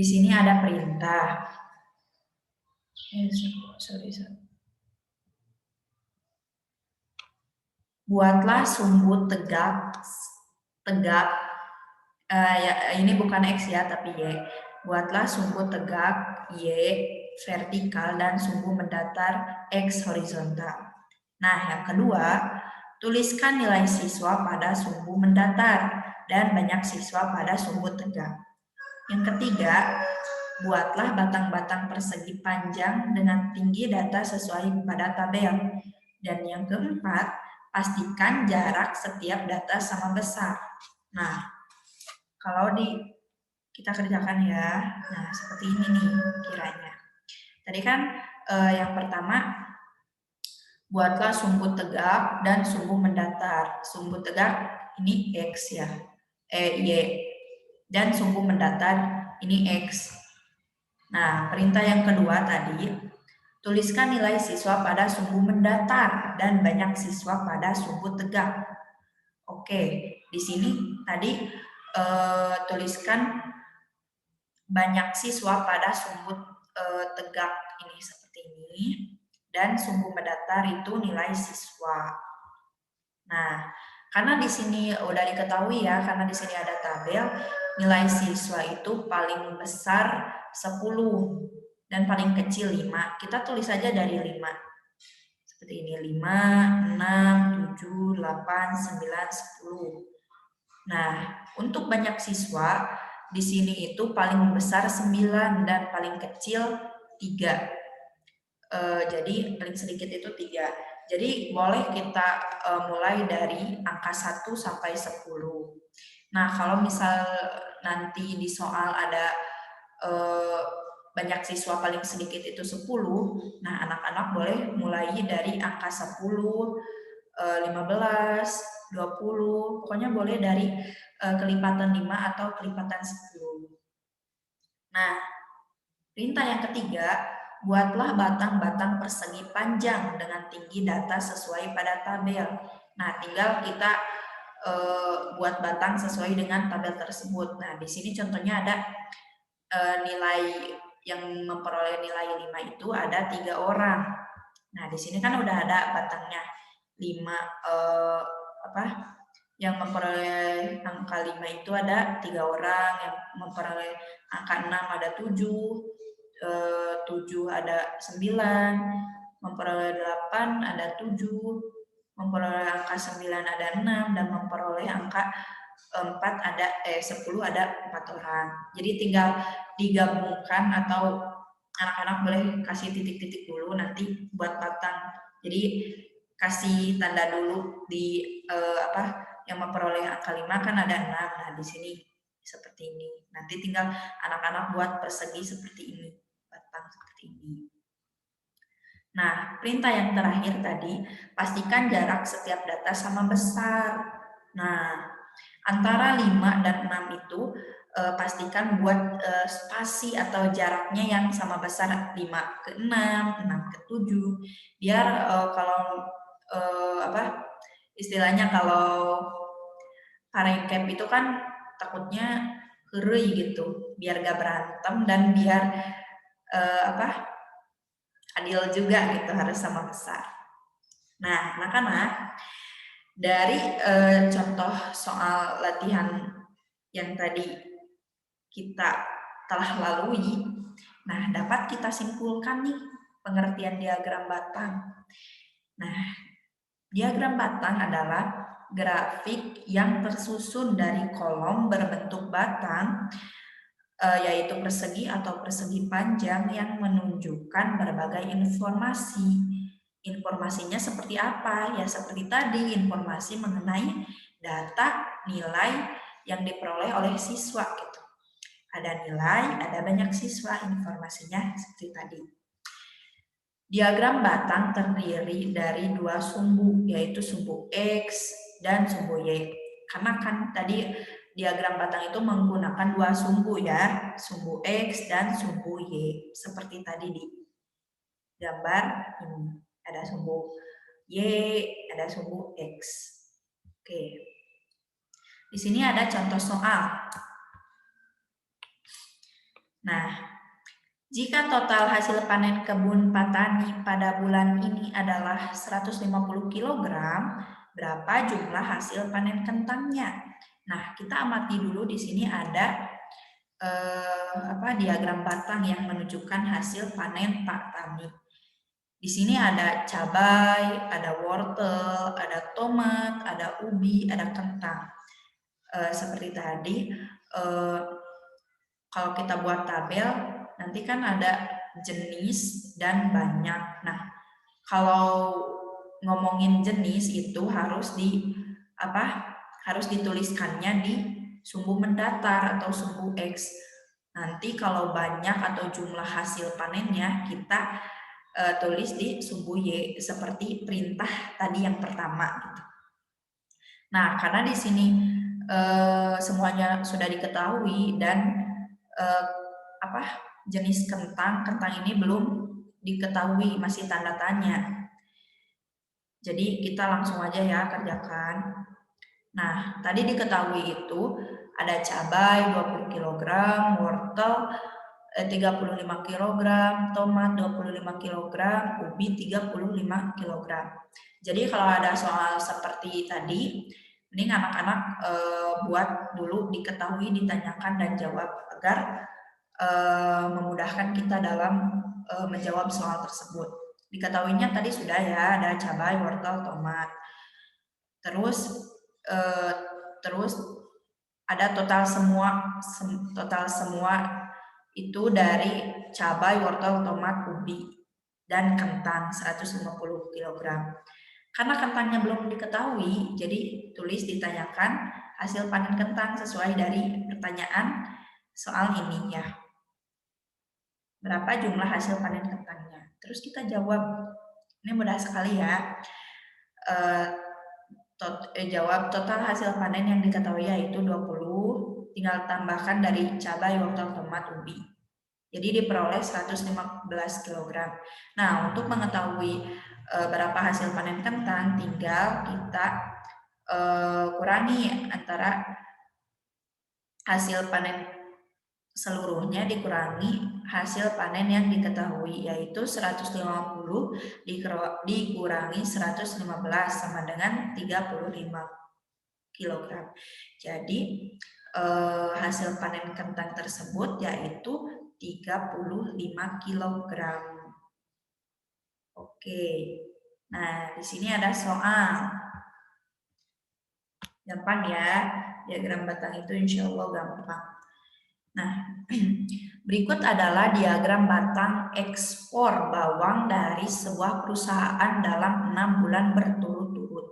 sini ada perintah. Sorry. Buatlah sumbu tegak. Ya, ini bukan X ya, tapi Y. Buatlah sumbu tegak Y vertikal dan sumbu mendatar X horizontal. Nah, yang kedua, tuliskan nilai siswa pada sumbu mendatar dan banyak siswa pada sumbu tegak. Yang ketiga, buatlah batang-batang persegi panjang dengan tinggi data sesuai pada tabel. Dan yang keempat, pastikan jarak setiap data sama besar. Nah, kalau kita kerjakan ya, nah seperti ini nih kiranya. Tadi kan yang pertama, buatlah sumbu tegak dan sumbu mendatar. Sumbu tegak ini X ya, Y. Dan sumbu mendatar ini X. Nah, perintah yang kedua tadi, tuliskan nilai siswa pada sumbu mendatar dan banyak siswa pada sumbu tegak. Oke, di sini tadi tuliskan banyak siswa pada sumbu tegak ini seperti ini, dan sumbu mendatar itu nilai siswa. Nah, karena di sini udah diketahui ya, karena di sini ada tabel, nilai siswa itu paling besar 10 dan paling kecil 5. Kita tulis saja dari 5. Seperti ini, 5, 6, 7, 8, 9, 10. Nah, untuk banyak siswa, di sini itu paling besar 9 dan paling kecil 3. Jadi paling sedikit itu 3. Jadi boleh kita mulai dari angka 1 sampai 10. Nah, kalau misal nanti di soal ada banyak siswa paling sedikit itu 10, nah anak-anak boleh mulai dari angka 10, 15, 20, pokoknya boleh dari kelipatan 5 atau kelipatan 10. Nah, perintah yang ketiga, buatlah batang-batang persegi panjang dengan tinggi data sesuai pada tabel. Nah, tinggal kita buat batang sesuai dengan tabel tersebut. Nah, di sini contohnya ada nilai yang memperoleh nilai 5 itu ada 3 orang. Nah, di sini kan udah ada batangnya 5 yang memperoleh angka 5 itu ada 3 orang, yang memperoleh angka 6 ada 7, 7 ada 9, memperoleh 8 ada 7, memperoleh angka 9 ada 6, dan memperoleh angka 10 ada 4 orang. Jadi tinggal digabungkan, atau anak-anak boleh kasih titik-titik dulu nanti buat batang. Jadi kasih tanda dulu di yang memperoleh angka 5 kan ada 6. Nah, di sini seperti ini. Nanti tinggal anak-anak buat persegi seperti ini, batang seperti ini. Nah, perintah yang terakhir tadi, pastikan jarak setiap data sama besar. Nah, antara 5 dan 6 itu pastikan buat spasi atau jaraknya yang sama besar, 5 ke 6, 6 ke 7, biar kalau istilahnya kalau parecap itu kan takutnya heureuy gitu, biar gak berantem dan biar adil juga gitu, harus sama besar. Nah, anak-anak, dari contoh soal latihan yang tadi kita telah lalui, nah dapat kita simpulkan nih pengertian diagram batang. Nah, diagram batang adalah grafik yang tersusun dari kolom berbentuk batang, yaitu persegi atau persegi panjang yang menunjukkan berbagai informasi. Informasinya seperti apa? Ya seperti tadi, informasi mengenai data, nilai yang diperoleh oleh siswa gitu. Ada nilai, ada banyak siswa, informasinya seperti tadi. Diagram batang terdiri dari 2 sumbu, yaitu sumbu X dan sumbu Y. Karena kan tadi diagram batang itu menggunakan 2 sumbu ya, sumbu X dan sumbu Y. Seperti tadi di gambar ini, ada sumbu Y, ada sumbu X. Oke. Di sini ada contoh soal. Nah, jika total hasil panen kebun petani pada bulan ini adalah 150 kg, berapa jumlah hasil panen kentangnya? Nah, kita amati dulu di sini ada diagram batang yang menunjukkan hasil panen Pak Tani. Di sini ada cabai, ada wortel, ada tomat, ada ubi, ada kentang. Seperti tadi, kalau kita buat tabel, nanti kan ada jenis dan banyak. Nah, kalau ngomongin jenis itu harus dituliskannya di sumbu mendatar atau sumbu X. Nanti kalau banyak atau jumlah hasil panennya kita tulis di sumbu Y seperti perintah tadi yang pertama gitu. Nah, karena di sini semuanya sudah diketahui dan jenis kentang ini belum diketahui, masih tanda tanya. Jadi kita langsung aja ya kerjakan. Nah, tadi diketahui itu ada cabai 20 kg, wortel 35 kg, tomat 25 kg, ubi 35 kg. Jadi kalau ada soal seperti tadi, mending anak-anak buat dulu, diketahui, ditanyakan, dan jawab agar memudahkan kita dalam menjawab soal tersebut. Diketahuinya tadi sudah ya, ada cabai, wortel, tomat. Terus ada total semua itu dari cabai, wortel, tomat, ubi, dan kentang 150 kg. Karena kentangnya belum diketahui, jadi tulis ditanyakan hasil panen kentang sesuai dari pertanyaan soal ini ya. Berapa jumlah hasil panen kentangnya? Terus kita jawab. Ini mudah sekali ya. Jawab total hasil panen yang diketahui yaitu 20, tinggal tambahkan dari cabai, wortel, tomat, ubi. Jadi diperoleh 115 kg. Nah, untuk mengetahui berapa hasil panen kentang, tinggal kita kurangi antara hasil panen seluruhnya dikurangi hasil panen yang diketahui, yaitu 150 dikurangi 115 sama dengan 35 kg. Jadi hasil panen kentang tersebut yaitu 35 kg. Oke. Nah, di sini ada soal. Gampang ya, diagram batang itu insya Allah gampang. Nah, berikut adalah diagram batang ekspor bawang dari sebuah perusahaan dalam 6 bulan berturut-turut.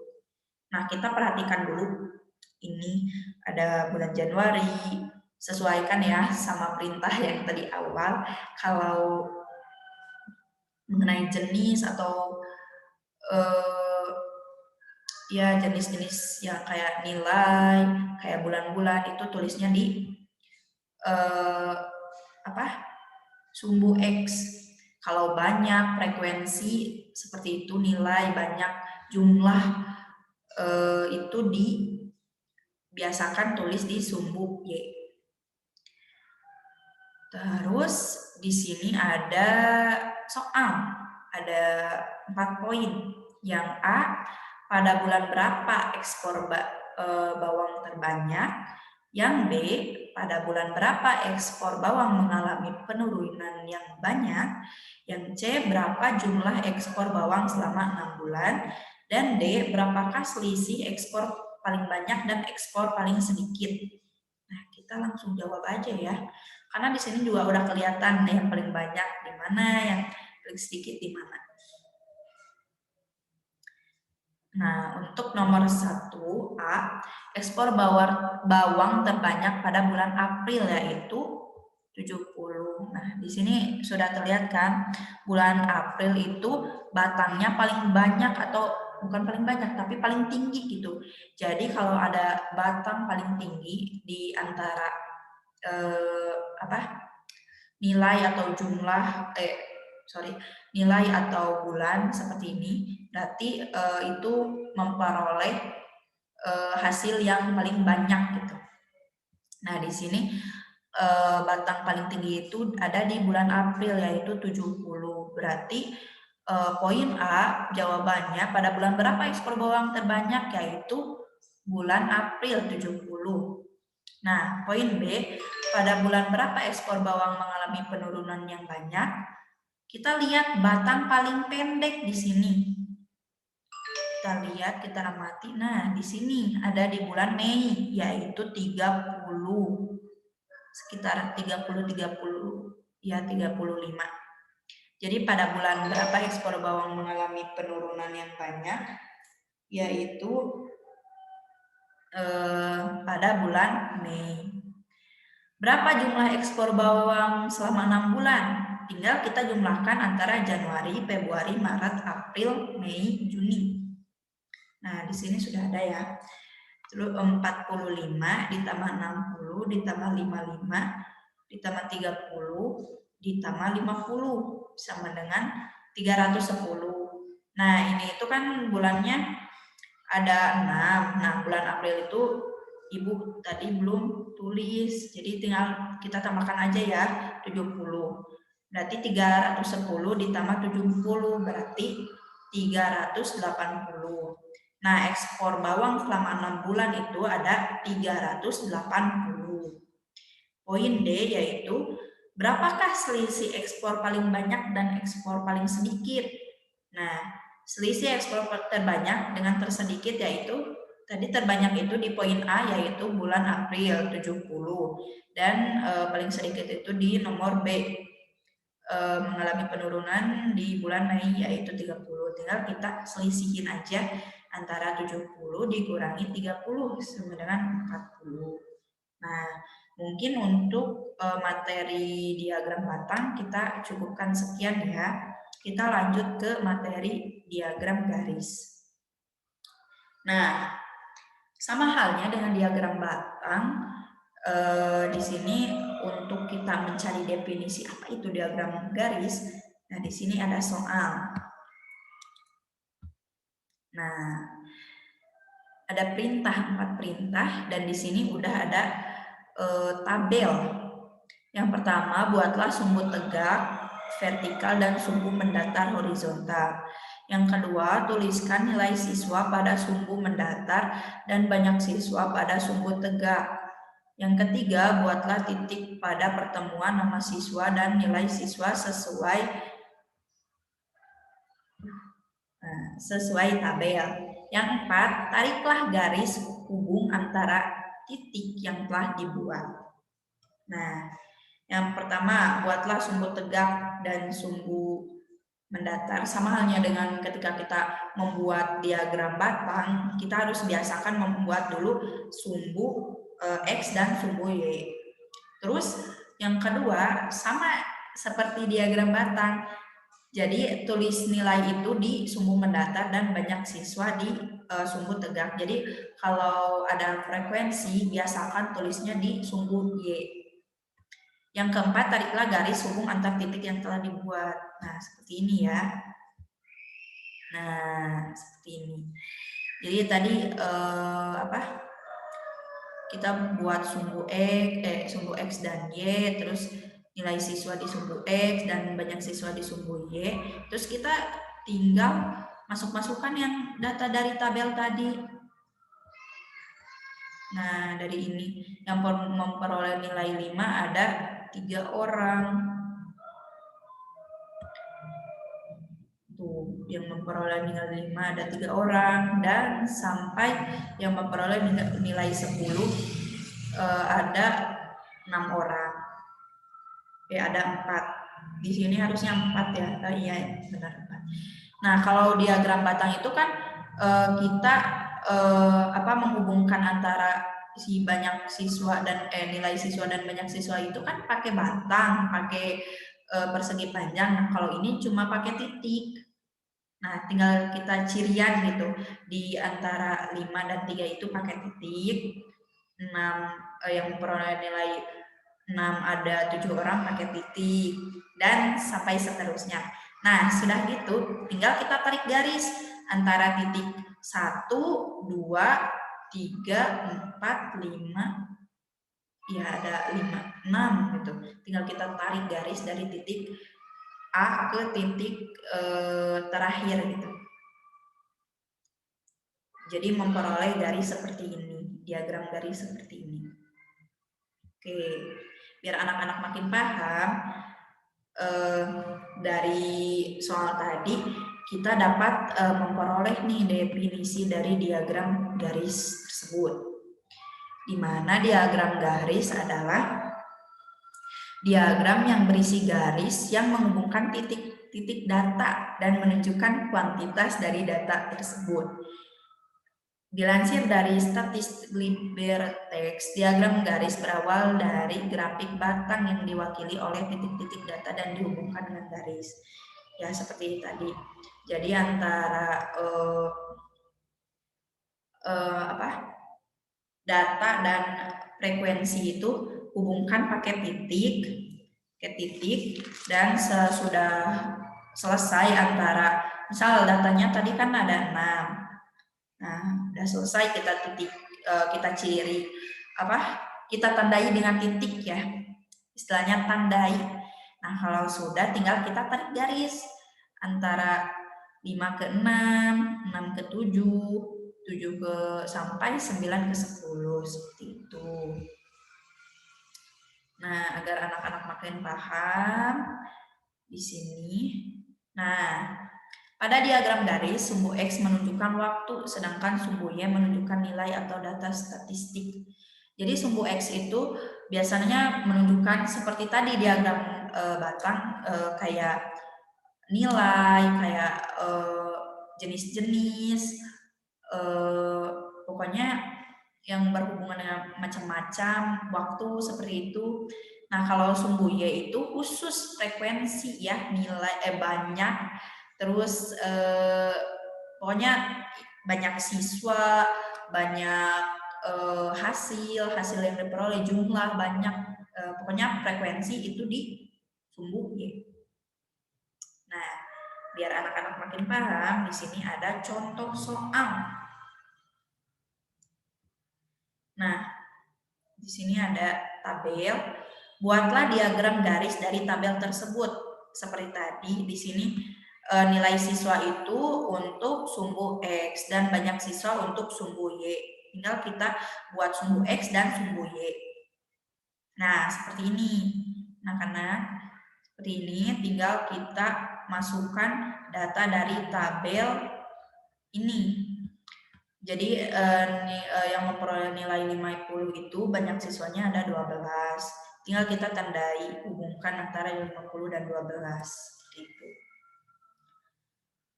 Nah, kita perhatikan dulu. Ini ada bulan Januari, sesuaikan ya sama perintah yang tadi awal. Kalau mengenai jenis atau ya jenis-jenis yang kayak nilai, kayak bulan-bulan itu tulisnya di sumbu X. Kalau banyak frekuensi seperti itu, nilai banyak, jumlah itu dibiasakan tulis di sumbu Y. Terus di sini ada soal, ada 4 poin. Yang A, pada bulan berapa ekspor bawang terbanyak? Yang B, pada bulan berapa ekspor bawang mengalami penurunan yang banyak? Yang C, berapa jumlah ekspor bawang selama 6 bulan? Dan D, berapakah selisih ekspor paling banyak dan ekspor paling sedikit? Nah, kita langsung jawab aja ya. Karena di sini juga udah kelihatan yang paling banyak di mana, yang paling sedikit di mana. Nah, untuk nomor 1A, ekspor bawang terbanyak pada bulan April yaitu 70. Nah, di sini sudah terlihat kan, bulan April itu batangnya paling banyak atau bukan paling banyak, tapi paling tinggi gitu. Jadi kalau ada batang paling tinggi di antara nilai atau jumlah nilai atau bulan seperti ini, berarti itu memperoleh hasil yang paling banyak gitu. Nah, di sini batang paling tinggi itu ada di bulan April yaitu 70. Berarti poin A jawabannya pada bulan berapa ekspor bawang terbanyak, yaitu bulan April 70. Nah, poin B, pada bulan berapa ekspor bawang mengalami penurunan yang banyak? Kita lihat batang paling pendek di sini. Kita lihat, kita amati. Nah, di sini ada di bulan Mei, yaitu 30. Sekitar 35. Jadi pada bulan berapa ekspor bawang mengalami penurunan yang banyak? Yaitu pada bulan Mei. Berapa jumlah ekspor bawang selama 6 bulan? Tinggal kita jumlahkan antara Januari, Februari, Maret, April, Mei, Juni. Nah, di sini sudah ada ya. Terus 45 ditambah 60 ditambah 55 ditambah 30 ditambah 50 sama dengan 310. Nah, ini itu kan bulannya ada 6. Nah, bulan April itu Ibu tadi belum tulis, jadi tinggal kita tambahkan aja ya, 70. Berarti 310 ditambah 70 berarti 380. Nah, ekspor bawang selama 6 bulan itu ada 380. Poin D yaitu berapakah selisih ekspor paling banyak dan ekspor paling sedikit? Nah, selisih ekspor terbanyak dengan tersedikit yaitu tadi terbanyak itu di poin A yaitu bulan April 70 dan paling sedikit itu di nomor B mengalami penurunan di bulan Mei yaitu 30. Tinggal kita selisihin aja antara 70 dikurangi 30 sama dengan 40. Nah, mungkin untuk materi diagram batang kita cukupkan sekian ya. Kita lanjut ke materi diagram garis. Nah, sama halnya dengan diagram batang, di sini untuk kita mencari definisi apa itu diagram garis. Nah, di sini ada soal. Nah, ada perintah, 4 perintah, dan di sini udah ada tabel. Yang pertama, buatlah sumbu tegak, vertikal, dan sumbu mendatar horizontal. Yang kedua, tuliskan nilai siswa pada sumbu mendatar dan banyak siswa pada sumbu tegak. Yang ketiga, buatlah titik pada pertemuan nama siswa dan nilai siswa sesuai tabel. Yang empat, tariklah garis hubung antara titik yang telah dibuat. Nah, yang pertama, buatlah sumbu tegak dan sumbu mendatar. Sama halnya dengan ketika kita membuat diagram batang, kita harus biasakan membuat dulu sumbu X dan sumbu Y. Terus yang kedua, sama seperti diagram batang. Jadi tulis nilai itu di sumbu mendatar dan banyak siswa di sumbu tegak. Jadi kalau ada frekuensi, biasakan tulisnya di sumbu Y. Yang keempat, tariklah garis hubung antar titik yang telah dibuat. Nah, seperti ini ya. Nah, seperti ini. Jadi tadi kita buat sumbu X dan Y, terus nilai siswa di sumbu X dan banyak siswa di sumbu Y. Terus kita tinggal masukkan yang data dari tabel tadi. Nah, dari ini yang memperoleh nilai 5 ada 3 orang. Tuh, yang memperoleh nilai 5 ada 3 orang, dan sampai yang memperoleh nilai 10 ada 6 orang. Ada 4. Di sini harusnya 4 ya. Iya, benar 4. Nah, kalau diagram batang itu kan kita menghubungkan antara si banyak siswa dan nilai siswa dan banyak siswa itu kan pakai batang, pakai persegi panjang. Nah, kalau ini cuma pakai titik. Nah, tinggal kita cirian gitu. Di antara 5 dan 3 itu pakai titik. 6 yang memperoleh nilai 6 ada 7 orang pakai titik, dan sampai seterusnya. Nah, sudah gitu, tinggal kita tarik garis antara titik 1, 2, 3, 4, 5, ya ada 5, 6 gitu. Tinggal kita tarik garis dari titik A ke titik terakhir gitu. Jadi memperoleh garis seperti ini, diagram garis seperti ini. Oke, biar anak-anak makin paham, dari soal tadi kita dapat memperoleh nih definisi dari diagram garis tersebut. Di mana diagram garis adalah diagram yang berisi garis yang menghubungkan titik-titik data dan menunjukkan kuantitas dari data tersebut. Dilansir dari Statistik-LibreText, diagram garis berawal dari grafik batang yang diwakili oleh titik-titik data dan dihubungkan dengan garis. Ya, seperti tadi. Jadi antara data dan frekuensi itu hubungkan pakai titik, dan sesudah selesai antara, misal datanya tadi kan ada 6. Nah, udah selesai kita ciri kita tandai dengan titik ya, istilahnya tandai. Nah, kalau sudah tinggal kita tarik garis antara 5 ke 6, 6 ke 7, 7 ke sampai 9 ke 10, seperti itu. Nah, agar anak-anak makin paham di sini. Nah, pada diagram garis, sumbu X menunjukkan waktu, sedangkan sumbu Y menunjukkan nilai atau data statistik. Jadi sumbu X itu biasanya menunjukkan seperti tadi diagram batang, kayak nilai, kayak jenis-jenis, pokoknya yang berhubungan dengan macam-macam waktu seperti itu. Nah, kalau sumbu Y itu khusus frekuensi ya, nilai banyak. Terus pokoknya banyak siswa, banyak hasil yang diperoleh, jumlah banyak, pokoknya frekuensi itu di sumbu Y. Nah, biar anak-anak makin paham, di sini ada contoh soal. Nah, di sini ada tabel buatlah diagram garis dari tabel tersebut. Seperti tadi di sini nilai siswa itu untuk sumbu X dan banyak siswa untuk sumbu Y. Tinggal kita buat sumbu X dan sumbu Y. Nah, seperti ini. Anak-anak, seperti ini tinggal kita masukkan data dari tabel ini. Jadi yang memperoleh nilai 50 itu banyak siswanya ada 12. Tinggal kita tandai, hubungkan antara 50 dan 12. Seperti itu.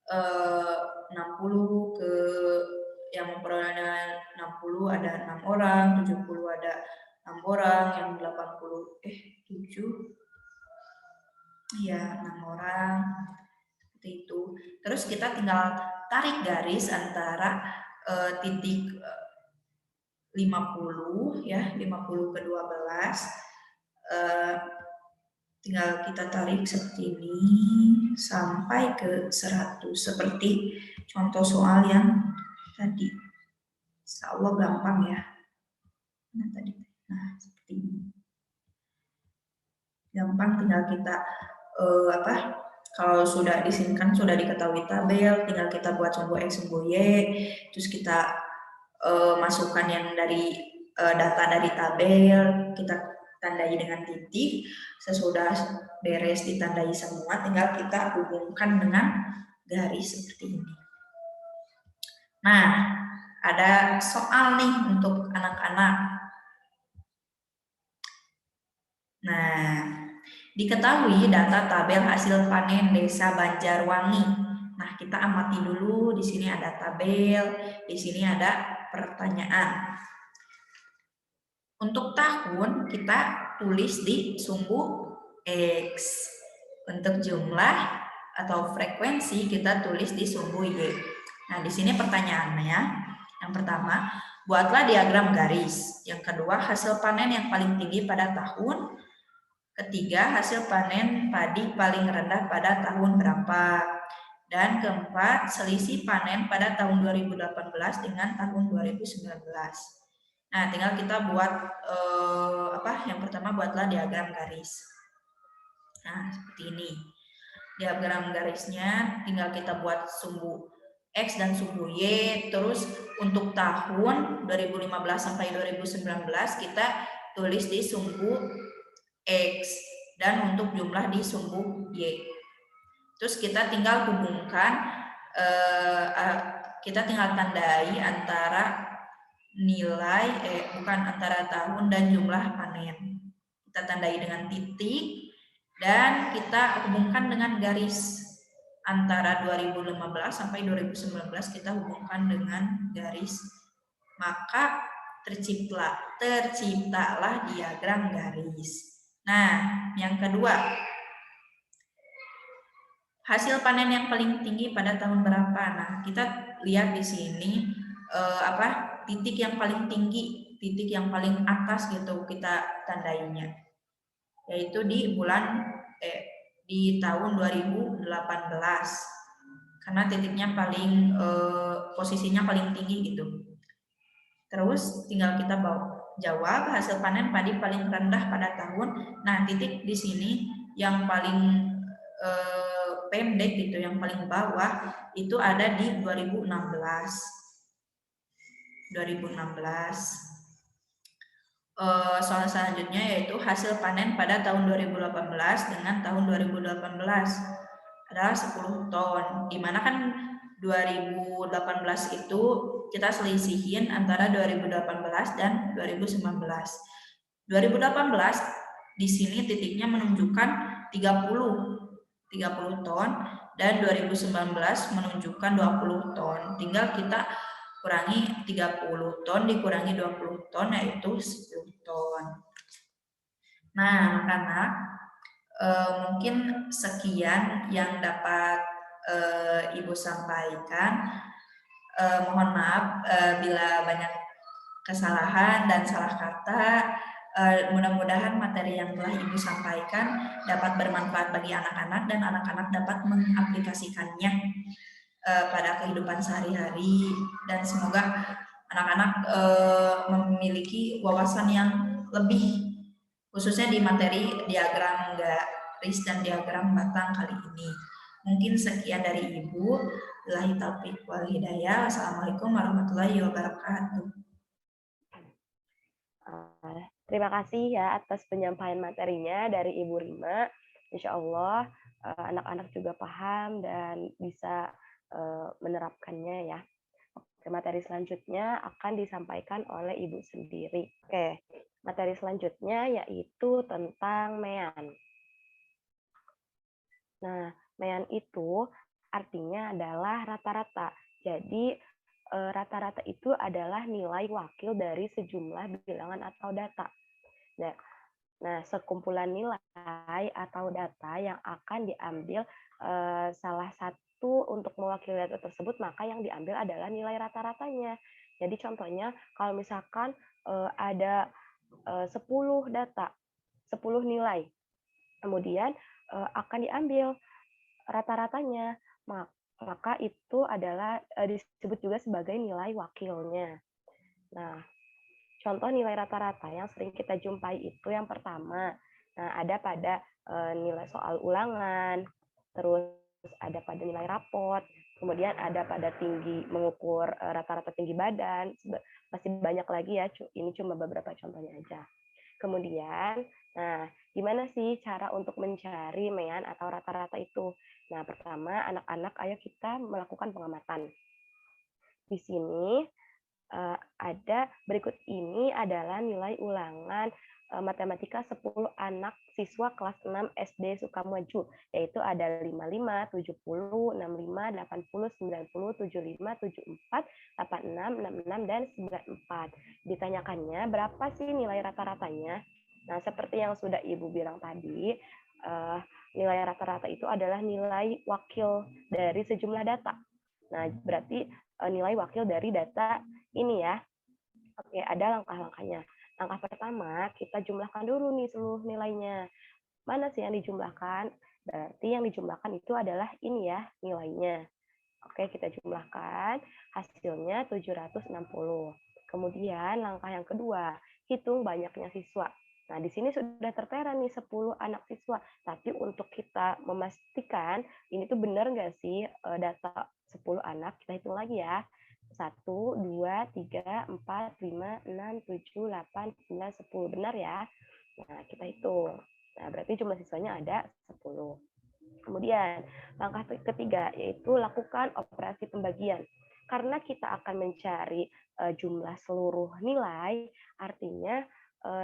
60 ke yang memperoleh nilai 60 ada 6 orang, 70 ada 6 orang, yang 80 7 iya 6 orang. Seperti itu. Terus kita tinggal tarik garis antara titik 50 ya, 50 ke 12. Tinggal kita tarik seperti ini sampai ke 100 seperti contoh soal yang tadi. Insya Allah gampang ya. Nah, seperti ini. Gampang, tinggal kita kalau sudah di sini kan sudah diketahui tabel, tinggal kita buat sumbu X, sumbu Y, terus kita masukkan yang dari data dari tabel, kita tandai dengan titik. Sesudah beres ditandai semua, tinggal kita hubungkan dengan garis seperti ini. Nah, ada soal nih untuk anak-anak. Nah, diketahui data tabel hasil panen Desa Banjarwangi. Nah, kita amati dulu. Di sini ada tabel, di sini ada pertanyaan. Untuk tahun kita tulis di sumbu X. Untuk jumlah atau frekuensi kita tulis di sumbu Y. Nah, di sini pertanyaannya. Yang pertama, buatlah diagram garis. Yang kedua, hasil panen yang paling tinggi pada tahun. Ketiga, hasil panen padi paling rendah pada tahun berapa. Dan keempat, selisih panen pada tahun 2018 dengan tahun 2019. Nah, tinggal kita buat yang pertama, buatlah diagram garis. Nah, seperti ini. Diagram garisnya tinggal kita buat sumbu X dan sumbu Y. Terus untuk tahun 2015 sampai 2019 kita tulis di sumbu X dan untuk jumlah di sumbu Y. Terus kita tinggal hubungkan, kita tinggal tandai antara nilai, antara tahun dan jumlah panen. Kita tandai dengan titik dan kita hubungkan dengan garis. Antara 2015 sampai 2019 kita hubungkan dengan garis. Maka terciptalah diagram garis. Nah, yang kedua, hasil panen yang paling tinggi pada tahun berapa? Nah, kita lihat di sini titik yang paling tinggi, titik yang paling atas gitu kita tandainya, yaitu di di tahun 2018, karena titiknya paling posisinya paling tinggi gitu. Terus tinggal kita jawab hasil panen padi paling rendah pada tahun. Nah, titik di sini yang paling pendek gitu, yang paling bawah itu ada di 2016. Soal selanjutnya yaitu hasil panen pada tahun 2018 dengan tahun 2018 adalah 10 ton. Dimana kan 2018 itu kita selisihin antara 2018 dan 2019. 2018 di sini titiknya menunjukkan 30 ton dan 2019 menunjukkan 20 ton. Tinggal kita kurangi 30 ton dikurangi 20 ton yaitu 10 ton. Nah, anak-anak, mungkin sekian yang dapat Ibu sampaikan. Mohon maaf bila banyak kesalahan dan salah kata. Mudah-mudahan materi yang telah Ibu sampaikan dapat bermanfaat bagi anak-anak dan anak-anak dapat mengaplikasikannya pada kehidupan sehari-hari, dan semoga anak-anak memiliki wawasan yang lebih khususnya di materi diagram garis dan diagram batang kali ini. Mungkin sekian dari Ibu. Billahi taufiq wal hidayah. Wassalamualaikum warahmatullahi wabarakatuh. Terima kasih ya atas penyampaian materinya dari Ibu Rima. Insya Allah anak-anak juga paham dan bisa menerapkannya ya. Oke, materi selanjutnya akan disampaikan oleh Ibu sendiri. Oke, materi selanjutnya yaitu tentang MEAN. Nah, MEAN itu artinya adalah rata-rata. Jadi rata-rata itu adalah nilai wakil dari sejumlah bilangan atau data. Nah, sekumpulan nilai atau data yang akan diambil salah satu untuk mewakili data tersebut, maka yang diambil adalah nilai rata-ratanya. Jadi contohnya kalau misalkan ada 10 data, 10 nilai, kemudian akan diambil rata-ratanya, maka itu adalah disebut juga sebagai nilai wakilnya. Nah, contoh nilai rata-rata yang sering kita jumpai itu yang pertama, nah ada pada nilai soal ulangan, terus ada pada nilai raport, kemudian ada pada tinggi mengukur rata-rata tinggi badan, masih banyak lagi ya, ini cuma beberapa contohnya aja. Kemudian, nah gimana sih cara untuk mencari MEAN atau rata-rata itu? Nah pertama, anak-anak ayo kita melakukan pengamatan. Di sini ada berikut ini adalah nilai ulangan matematika 10 anak siswa kelas 6 SD Sukamaju, yaitu ada 55, 70, 65, 80, 90, 75, 74, 86, 66, dan 94. Ditanyakannya berapa sih nilai rata-ratanya? Nah, seperti yang sudah Ibu bilang tadi, nilai rata-rata itu adalah nilai wakil dari sejumlah data. Nah, berarti nilai wakil dari data ini ya. Oke, ada langkah-langkahnya. Langkah pertama, kita jumlahkan dulu nih seluruh nilainya. Mana sih yang dijumlahkan? Berarti yang dijumlahkan itu adalah ini ya, nilainya. Oke, kita jumlahkan. Hasilnya 760. Kemudian langkah yang kedua, hitung banyaknya siswa. Nah, di sini sudah tertera nih 10 anak siswa. Tapi untuk kita memastikan ini tuh benar nggak sih data 10 anak, kita hitung lagi ya. 1, 2, 3, 4, 5, 6, 7, 8, 9, 10. Benar ya? Nah, kita hitung. Nah, berarti jumlah siswanya ada 10. Kemudian, langkah ketiga yaitu lakukan operasi pembagian. Karena kita akan mencari jumlah seluruh nilai, artinya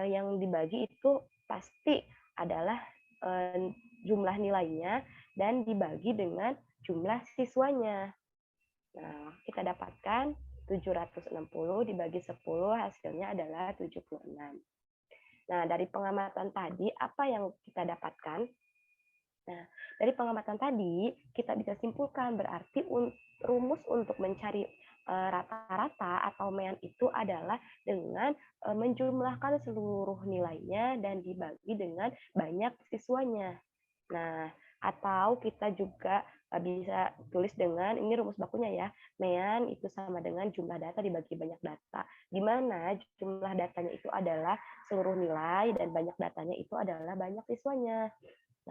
yang dibagi itu pasti adalah jumlah nilainya dan dibagi dengan jumlah siswanya. Nah, kita dapatkan 760 dibagi 10 hasilnya adalah 76. Nah, dari pengamatan tadi apa yang kita dapatkan? Nah, dari pengamatan tadi kita bisa simpulkan berarti rumus untuk mencari rata-rata atau MEAN itu adalah dengan menjumlahkan seluruh nilainya dan dibagi dengan banyak siswanya. Nah, atau kita juga bisa tulis dengan, ini rumus bakunya ya, MEAN itu sama dengan jumlah data dibagi banyak data, di mana jumlah datanya itu adalah seluruh nilai dan banyak datanya itu adalah banyak siswanya.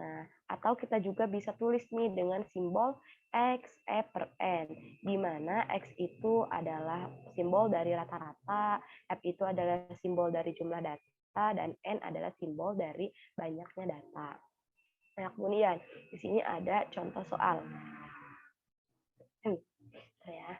Nah, atau kita juga bisa tulis nih dengan simbol X, E per N, di mana X itu adalah simbol dari rata-rata, F itu adalah simbol dari jumlah data, dan N adalah simbol dari banyaknya data. Nah, kemudian di sini ada contoh soal. Ya.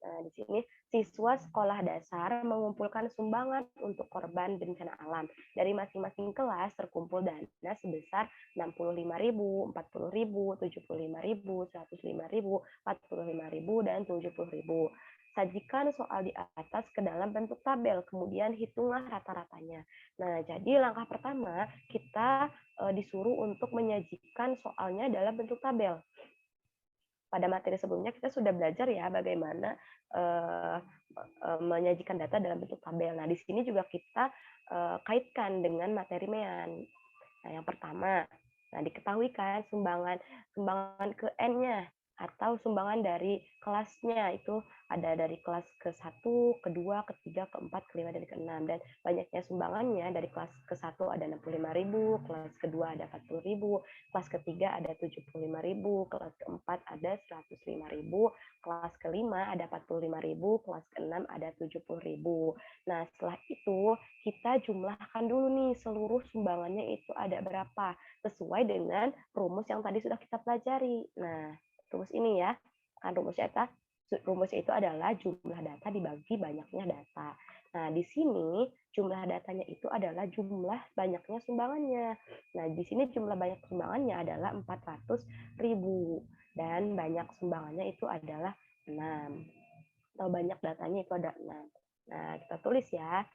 Nah, di sini siswa sekolah dasar mengumpulkan sumbangan untuk korban bencana alam. Dari masing-masing kelas terkumpul dana sebesar 65.000, 40.000, 75.000, 105.000, 45.000, dan 70.000. Sajikan soal di atas ke dalam bentuk tabel, kemudian hitunglah rata-ratanya. Nah, jadi langkah pertama kita disuruh untuk menyajikan soalnya dalam bentuk tabel. Pada materi sebelumnya kita sudah belajar ya bagaimana menyajikan data dalam bentuk tabel. Nah, di sini juga kita kaitkan dengan materi MEAN. Nah, yang pertama, nah diketahui kan sumbangan ke N-nya. atau sumbangan dari kelasnya itu ada dari kelas ke-1, ke-2, ke-3, ke-4, ke-5, dan ke-6. Dan banyaknya sumbangannya dari kelas ke-1 ada 65.000, kelas kedua ada 40.000, kelas ketiga ada 75.000, kelas keempat ada 105.000, kelas kelima ada 45.000, kelas keenam ada 70.000. Nah, setelah itu kita jumlahkan dulu nih seluruh sumbangannya itu ada berapa sesuai dengan rumus yang tadi sudah kita pelajari. Nah, rumus ini ya, kan rumusnya itu adalah jumlah data dibagi banyaknya data. Nah, di sini jumlah datanya itu adalah jumlah banyaknya sumbangannya. Nah, di sini jumlah banyak sumbangannya adalah 400.000 dan banyak sumbangannya itu adalah 6. Atau banyak datanya itu ada 6. Nah, kita tulis ya.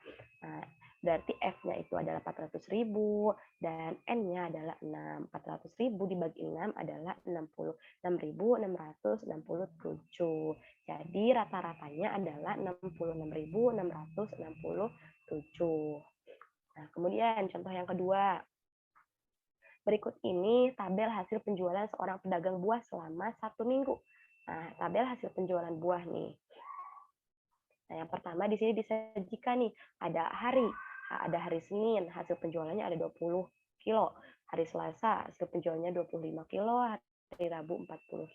Nah, berarti F-nya itu adalah 400.000 dan N-nya adalah 6. 400.000 dibagi 6 adalah 66.667. Jadi rata-ratanya adalah 66.667. Nah, kemudian contoh yang kedua. Berikut ini tabel hasil penjualan seorang pedagang buah selama 1 minggu. Nah, tabel hasil penjualan buah nih. Nah, yang pertama di sini disajikan nih, ada hari Senin, hasil penjualannya ada 20 kilo. Hari Selasa, hasil penjualannya 25 kilo. Hari Rabu 40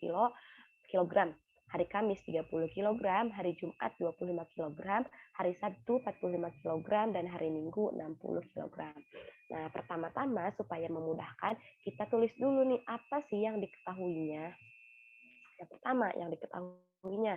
kilogram. Hari Kamis 30 kg, hari Jumat 25 kg, hari Sabtu 45 kg, dan hari Minggu 60 kg. Nah, pertama-tama supaya memudahkan, kita tulis dulu nih apa sih yang diketahuinya. Yang pertama, yang diketahuinya.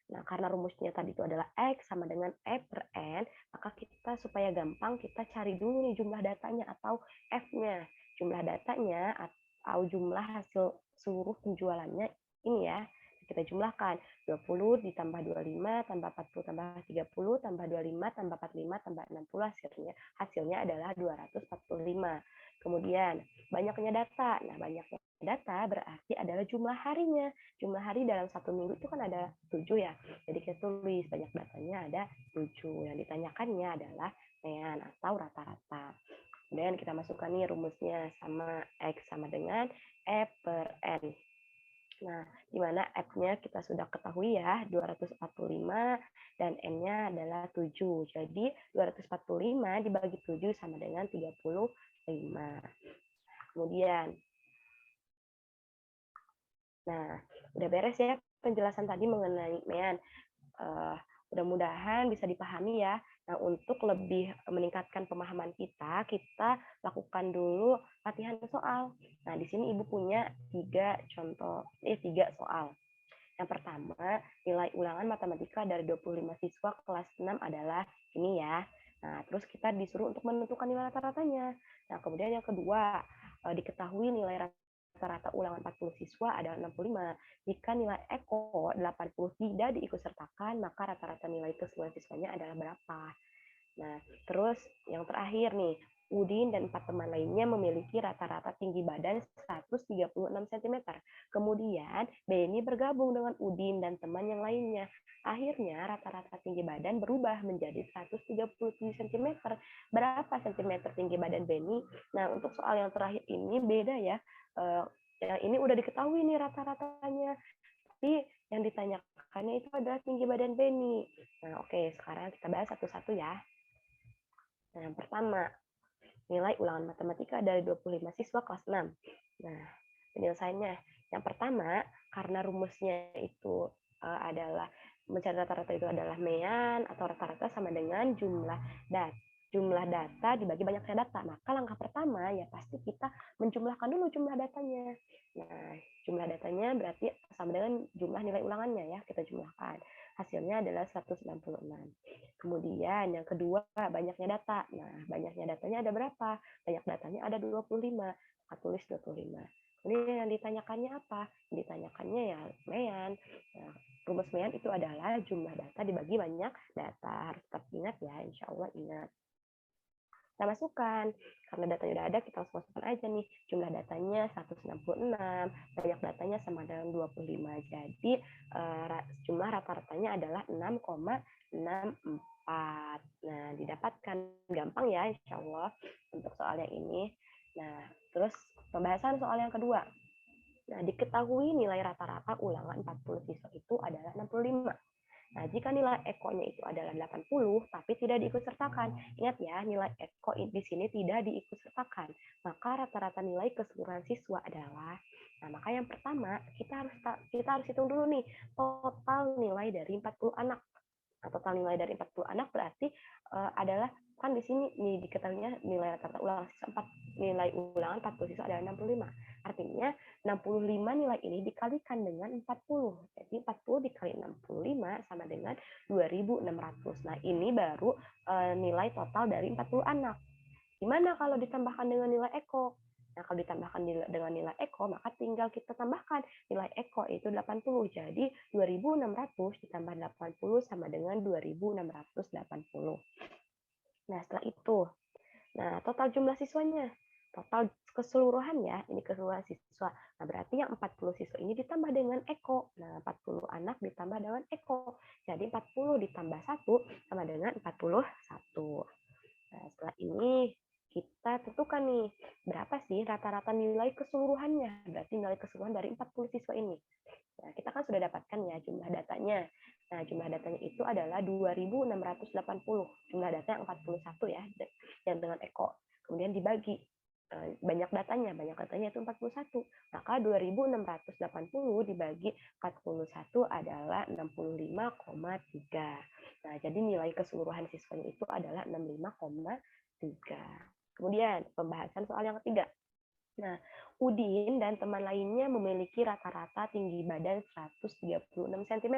Nah, karena rumusnya tadi itu adalah X sama dengan E per N, maka kita supaya gampang kita cari dulu nih jumlah datanya atau F-nya. Jumlah datanya atau jumlah hasil seluruh penjualannya ini ya. Kita jumlahkan 20 ditambah 25 tambah 40 tambah 30 tambah 25 tambah 45 tambah 60 hasilnya adalah 245. Kemudian banyaknya data. Nah, banyaknya data berarti adalah jumlah harinya. Jumlah hari dalam 1 minggu itu kan ada 7 ya. Jadi kita tulis banyak datanya ada 7. Yang ditanyakannya adalah median atau rata-rata. Kemudian kita masukkan nih rumusnya sama X sama dengan E per N. Nah, di mana F-nya kita sudah ketahui ya, 245 dan N-nya adalah 7. Jadi 245 dibagi 7 sama dengan 35. Kemudian, nah, udah beres ya penjelasan tadi mengenai MEAN. Mudah-mudahan bisa dipahami ya. Nah, untuk lebih meningkatkan pemahaman kita lakukan dulu latihan soal. Nah, di sini Ibu punya 3 soal. Yang pertama, nilai ulangan matematika dari 25 siswa kelas 6 adalah ini ya. Nah, terus kita disuruh untuk menentukan nilai rata-ratanya. Nah, kemudian yang kedua, diketahui nilai rata-rata ulangan 40 siswa adalah 65. Jika nilai Eko 80 tidak diikutsertakan, maka rata-rata nilai keseluruhan siswanya adalah berapa? Nah, terus yang terakhir nih, Udin dan 4 teman lainnya memiliki rata-rata tinggi badan 136 cm. Kemudian, Beni bergabung dengan Udin dan teman yang lainnya. Akhirnya, rata-rata tinggi badan berubah menjadi 137 cm. Berapa cm tinggi badan Beni? Nah, untuk soal yang terakhir ini beda ya. Yang ini udah diketahui nih rata-ratanya. Tapi yang ditanyakannya itu adalah tinggi badan Beni. Nah, oke, sekarang kita bahas satu-satu ya. Nah, yang pertama, nilai ulangan matematika dari 25 siswa kelas 6. Nah, penyelesaiannya. Yang pertama, karena rumusnya itu adalah mencari rata-rata itu adalah MEAN atau rata-rata sama dengan jumlah data dibagi banyaknya data. Maka langkah pertama ya pasti kita menjumlahkan dulu jumlah datanya. Nah, jumlah datanya berarti sama dengan jumlah nilai ulangannya ya, kita jumlahkan. Hasilnya adalah 196. Kemudian yang kedua, banyaknya data. Nah, banyaknya datanya ada berapa? Banyak datanya ada 25. Maka tulis 25. Kemudian yang ditanyakannya apa? Yang ditanyakannya ya MEAN. Nah, rumus MEAN itu adalah jumlah data dibagi banyak data. Harus tetap ingat ya, insya Allah ingat. Kita masukkan. Karena datanya udah ada, kita langsung masukkan aja nih. Jumlah datanya 166, banyak datanya sama dengan 25. Jadi jumlah rata-ratanya adalah 6,64. Nah, didapatkan gampang ya insya Allah untuk soal yang ini. Nah, terus pembahasan soal yang kedua. Nah, diketahui nilai rata-rata ulangan 40 siswa itu adalah 65. Nah, jika nilai eko-nya itu adalah 80, tapi tidak diikutsertakan. Ingat ya, nilai eko di sini tidak diikutsertakan. Maka rata-rata nilai keseluruhan siswa adalah, nah maka yang pertama, kita harus hitung dulu nih, total nilai dari 40 anak. Nah, total nilai dari 40 anak berarti adalah, kan di sini nih diketahuinya nilai rata-rata ulangan siswa nilai ulangan 40 siswa adalah 65. Artinya 65 nilai ini dikalikan dengan 40. Jadi 40 dikali 65 sama dengan 2.600. Nah, ini baru nilai total dari 40 anak. Gimana kalau ditambahkan dengan nilai eko? Nah, kalau ditambahkan dengan nilai eko, maka tinggal kita tambahkan nilai eko itu 80. Jadi 2.600 ditambah 80 sama dengan 2.680. Nah, setelah itu, nah total jumlah siswanya, total keseluruhan ya, ini keseluruhan siswa. Nah, berarti yang 40 siswa ini ditambah dengan eko. Nah, 40 anak ditambah dengan eko. Jadi 40 ditambah 1 sama dengan 41. Nah, setelah ini kita tentukan nih, berapa sih rata-rata nilai keseluruhannya? Berarti nilai keseluruhan dari 40 siswa ini. Nah, kita kan sudah dapatkan ya jumlah datanya. Nah, jumlah datanya itu adalah 2.680. Jumlah data yang 41 ya, yang dengan eko. Kemudian dibagi banyak datanya itu 41. Maka 2.680 dibagi 41 adalah 65,3. Nah, jadi nilai keseluruhan siswanya itu adalah 65,3. Kemudian pembahasan soal yang ketiga. Nah, Udin dan teman lainnya memiliki rata-rata tinggi badan 136 cm.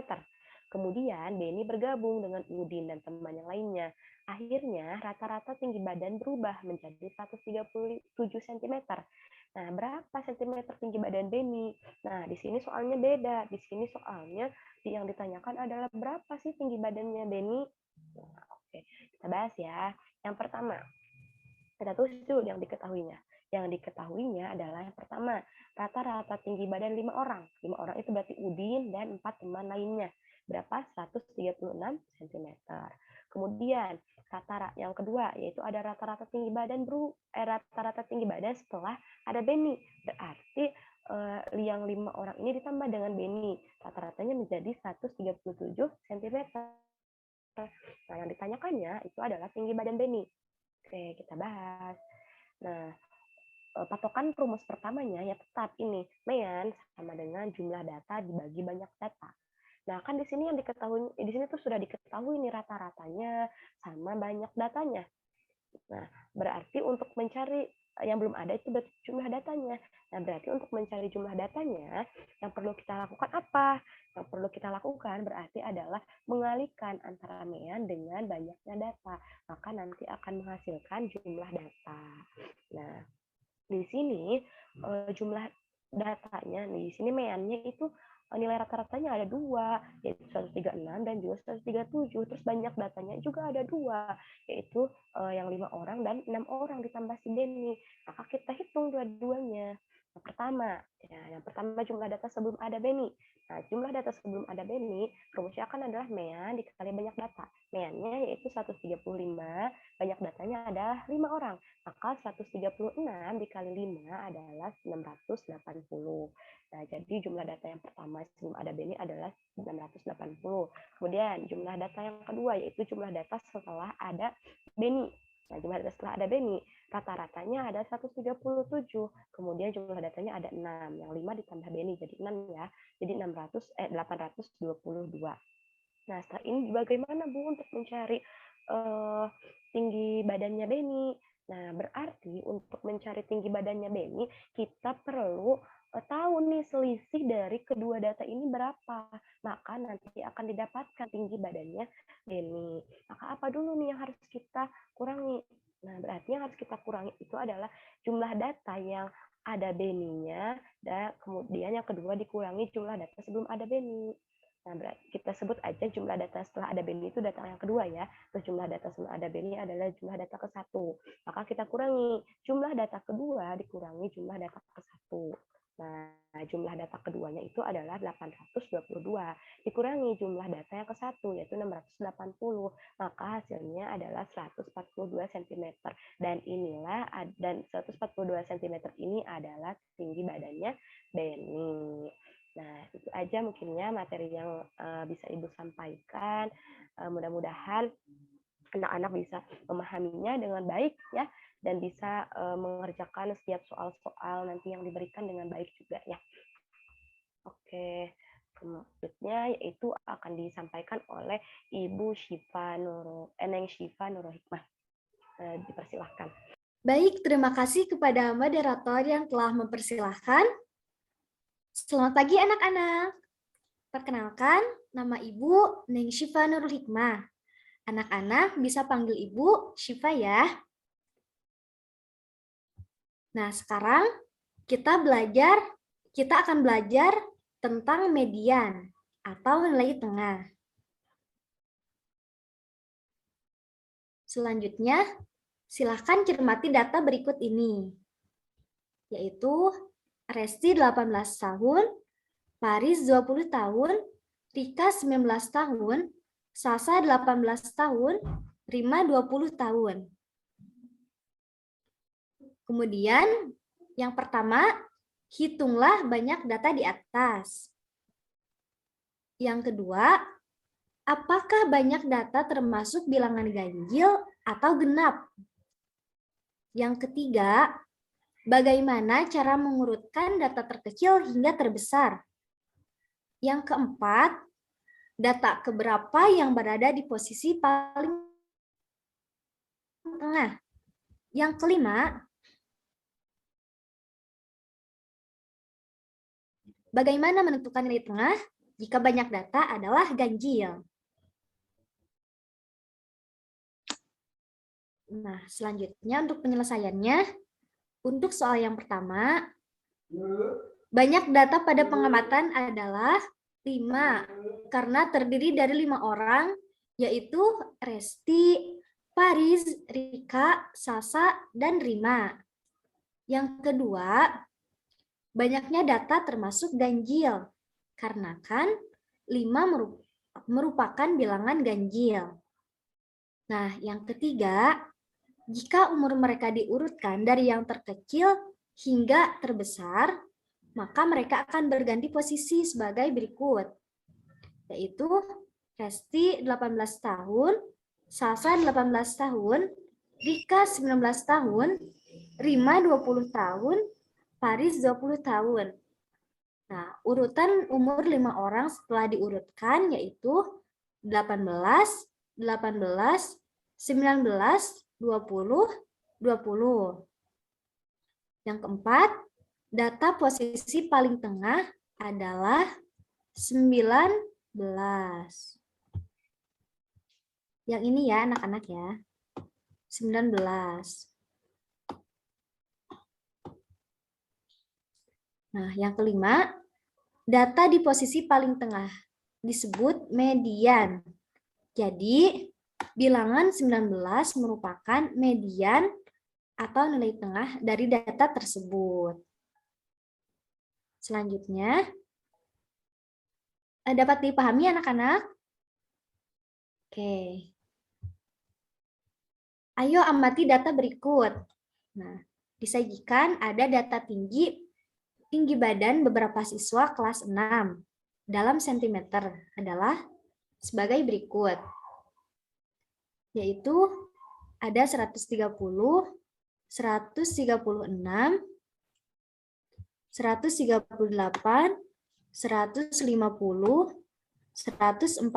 Kemudian Beni bergabung dengan Udin dan teman yang lainnya. Akhirnya rata-rata tinggi badan berubah menjadi 137 cm. Nah, berapa centimeter tinggi badan Beni? Nah, di sini soalnya beda. Di sini soalnya yang ditanyakan adalah berapa sih tinggi badannya Beni? Nah, oke, kita bahas ya. Yang pertama, kita tulis dulu yang diketahuinya. Yang diketahuinya adalah yang pertama, rata-rata tinggi badan 5 orang. 5 orang itu berarti Udin dan 4 teman lainnya. Berapa? 136 cm. Kemudian, yang kedua, yaitu ada rata-rata tinggi badan rata-rata tinggi badan setelah ada Beni. Berarti yang 5 orang ini ditambah dengan Beni. Rata-ratanya menjadi 137 cm. Nah, yang ditanyakannya itu adalah tinggi badan Beni. Oke, kita bahas. Nah, patokan rumus pertamanya ya tetap ini, mean sama dengan jumlah data dibagi banyak data. Nah, kan di sini yang diketahui, di sini tuh sudah diketahui nih rata-ratanya sama banyak datanya. Nah, berarti untuk mencari yang belum ada itu berarti jumlah datanya. Nah, berarti untuk mencari jumlah datanya, yang perlu kita lakukan apa? Yang perlu kita lakukan berarti adalah mengalihkan antara mean dengan banyaknya data. Maka nanti akan menghasilkan jumlah data. Nah, di sini jumlah datanya, di sini meannya itu nilai rata-ratanya ada 2, yaitu 136 dan juga 137. Terus banyak datanya juga ada 2, yaitu yang 5 orang dan 6 orang ditambah si Denny. Maka kita hitung dua-duanya. Yang pertama jumlah data sebelum ada Benny. Nah, jumlah data sebelum ada Benny, rumusnya akan adalah mean dikali banyak data. Meannya yaitu 135, banyak datanya adalah 5 orang. Maka 136 dikali 5 adalah 680. Nah, jadi jumlah data yang pertama sebelum ada Benny adalah 680. Kemudian jumlah data yang kedua yaitu jumlah data setelah ada Benny. Nah, jumlah data setelah ada Benny, rata-ratanya ada 137. Kemudian jumlah datanya ada 6. Yang 5 ditambah Benny jadi 6 ya. Jadi 822. Nah, setelah ini bagaimana Bu untuk mencari tinggi badannya Benny? Nah, berarti untuk mencari tinggi badannya Benny, kita perlu tahu nih selisih dari kedua data ini berapa. Maka nanti akan didapatkan tinggi badannya Benny. Maka apa dulu nih yang harus kita kurangi? Nah, berarti yang harus kita kurangi itu adalah jumlah data yang ada Benny-nya, dan kemudian yang kedua dikurangi jumlah data sebelum ada Benny. Nah, kita sebut aja jumlah data setelah ada Benny itu data yang kedua ya. Terus jumlah data sebelum ada Benny adalah jumlah data ke-1. Maka kita kurangi jumlah data kedua dikurangi jumlah data ke-1. Nah, jumlah data keduanya itu adalah 822. Dikurangi jumlah data yang ke satu, yaitu 680. Maka hasilnya adalah 142 cm. Dan 142 cm ini adalah tinggi badannya Beni. Nah, itu aja mungkinnya materi yang bisa Ibu sampaikan. Mudah-mudahan anak-anak bisa memahaminya dengan baik ya, dan bisa mengerjakan setiap soal-soal nanti yang diberikan dengan baik juga ya. Oke, selanjutnya yaitu akan disampaikan oleh Ibu Eneng Syifa Nurul Hikmah. Dipersilahkan. Baik, terima kasih kepada moderator yang telah mempersilahkan. Selamat pagi anak-anak. Perkenalkan, nama Ibu Neng Syifa Nurul Hikmah. Anak-anak bisa panggil Ibu Syifa ya. Nah, sekarang kita akan belajar tentang median atau nilai tengah. Selanjutnya, silakan cermati data berikut ini, yaitu Resti 18 tahun, Paris 20 tahun, Rika 19 tahun, Salsa 18 tahun, Rima 20 tahun. Kemudian, yang pertama, hitunglah banyak data di atas. Yang kedua, apakah banyak data termasuk bilangan ganjil atau genap? Yang ketiga, bagaimana cara mengurutkan data terkecil hingga terbesar? Yang keempat, data keberapa yang berada di posisi paling tengah? Yang kelima, bagaimana menentukan nilai tengah jika banyak data adalah ganjil? Nah, selanjutnya untuk penyelesaiannya, untuk soal yang pertama, banyak data pada pengamatan adalah 5, karena terdiri dari 5 orang, yaitu Resti, Paris, Rika, Salsa, dan Rima. Yang kedua, banyaknya data termasuk ganjil, karena kan 5 merupakan bilangan ganjil. Nah, yang ketiga, jika umur mereka diurutkan dari yang terkecil hingga terbesar, maka mereka akan berganti posisi sebagai berikut, yaitu Resti 18 tahun, Salsa 18 tahun, Rika 19 tahun, Rima 20 tahun, Paris 20 tahun. Nah, urutan umur 5 orang setelah diurutkan yaitu 18, 18, 19, 20, 20. Yang keempat, data posisi paling tengah adalah 19. Yang ini ya anak-anak ya, 19. Nah, yang kelima, data di posisi paling tengah disebut median. Jadi, bilangan 19 merupakan median atau nilai tengah dari data tersebut. Selanjutnya, dapat dipahami anak-anak? Oke. Ayo amati data berikut. Nah, disajikan ada data tinggi badan beberapa siswa kelas 6 dalam sentimeter adalah sebagai berikut. Yaitu ada 130, 136, 138, 150, 142,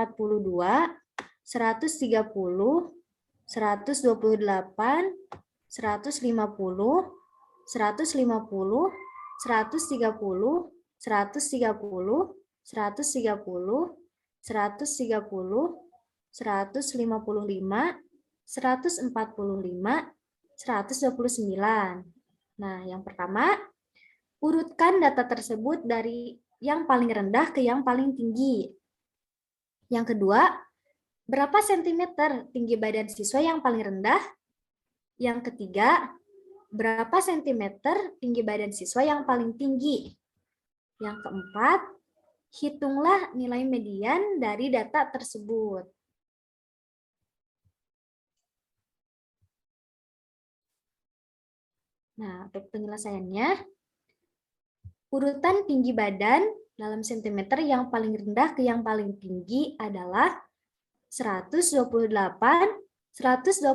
130, 128, 150, 130, 130, 130, 130, 130, 155, 145, 129. Nah, yang pertama, urutkan data tersebut dari yang paling rendah ke yang paling tinggi. Yang kedua, berapa sentimeter tinggi badan siswa yang paling rendah? Yang ketiga, berapa sentimeter tinggi badan siswa yang paling tinggi? Yang keempat, hitunglah nilai median dari data tersebut. Nah, untuk penyelesaiannya, urutan tinggi badan dalam sentimeter yang paling rendah ke yang paling tinggi adalah 128, 129,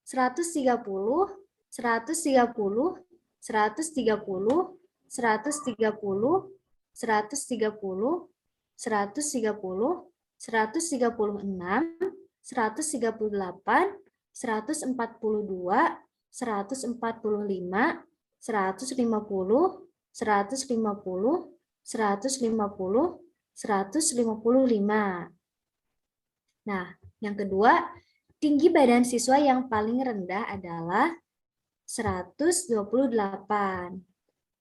130, 130, 130, 130, 130, 130, 136, 138, 142, 145, 150, 150, 150, 155. Nah, yang kedua, tinggi badan siswa yang paling rendah adalah 128.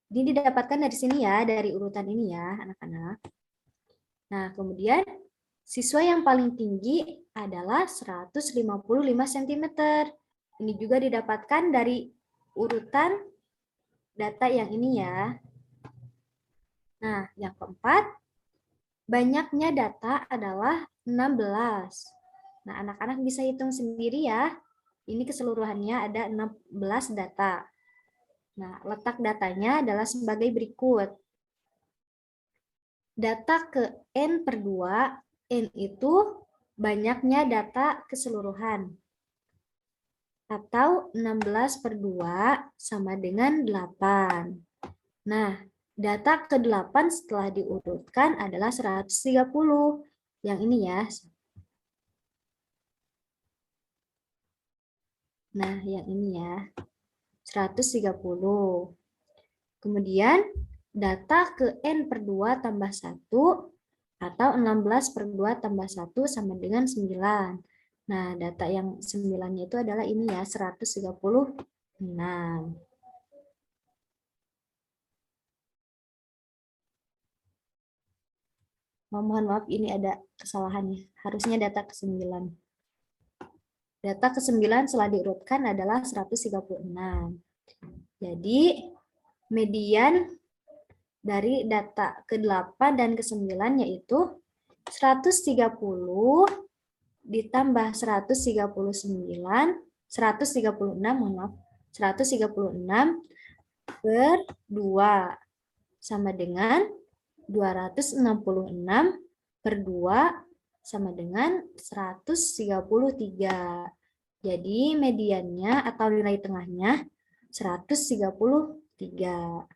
Ini didapatkan dari sini ya, dari urutan ini ya, anak-anak. Nah, kemudian siswa yang paling tinggi adalah 155 cm. Ini juga didapatkan dari urutan data yang ini ya. Nah, yang keempat, banyaknya data adalah 16. Nah, anak-anak bisa hitung sendiri ya. Ini keseluruhannya ada 16 data. Nah, letak datanya adalah sebagai berikut. Data ke N per 2, N itu banyaknya data keseluruhan. Atau 16 per 2 sama dengan 8. Nah, data ke-8 setelah diurutkan adalah 130. Yang ini ya. Nah, yang ini ya. 130. Kemudian, data ke N per 2 tambah 1 atau 16 per 2 tambah 1 sama dengan 9. Nah, data yang 9-nya itu adalah ini ya, 136. Mohon maaf, ini ada kesalahannya. Harusnya data ke-9. Data ke-9 setelah diurutkan adalah 136. Jadi, median dari data ke-8 dan ke-9 yaitu 130 ditambah 136, mohon maaf, 136 per 2 sama dengan 266 per 2 sama dengan 133. Jadi mediannya atau nilai tengahnya 133.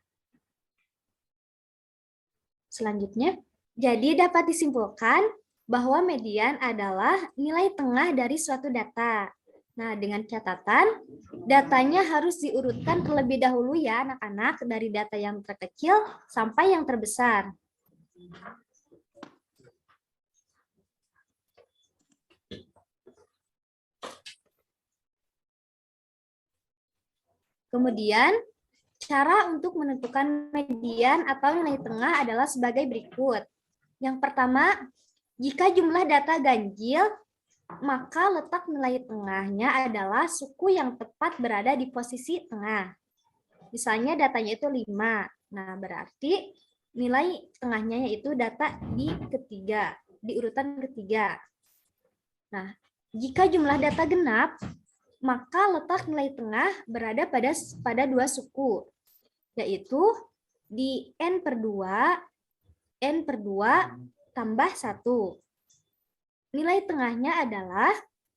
Selanjutnya, jadi dapat disimpulkan bahwa median adalah nilai tengah dari suatu data. Nah, dengan catatan, datanya harus diurutkan terlebih dahulu ya anak-anak, dari data yang terkecil sampai yang terbesar. Kemudian, cara untuk menentukan median atau nilai tengah adalah sebagai berikut. Yang pertama, jika jumlah data ganjil, maka letak nilai tengahnya adalah suku yang tepat berada di posisi tengah. Misalnya datanya itu 5. Nah, berarti nilai tengahnya yaitu data di ketiga, di urutan ketiga. Nah, jika jumlah data genap, maka letak nilai tengah berada pada dua suku, yaitu di N per 2 tambah 1. Nilai tengahnya adalah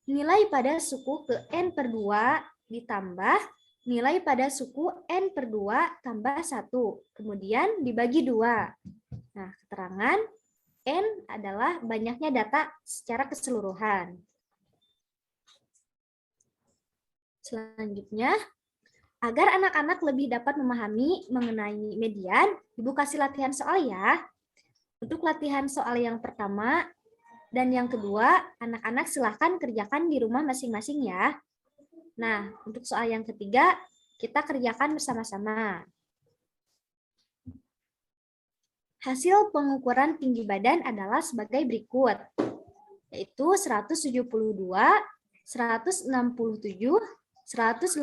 nilai pada suku ke N per 2 ditambah nilai pada suku N per 2 tambah 1. Kemudian dibagi 2. Nah, keterangan N adalah banyaknya data secara keseluruhan. Selanjutnya, agar anak-anak lebih dapat memahami mengenai median, Ibu kasih latihan soal ya. Untuk latihan soal yang pertama dan yang kedua, anak-anak silahkan kerjakan di rumah masing-masing ya. Nah, untuk soal yang ketiga, kita kerjakan bersama-sama. Hasil pengukuran tinggi badan adalah sebagai berikut, yaitu 172, 167, 180,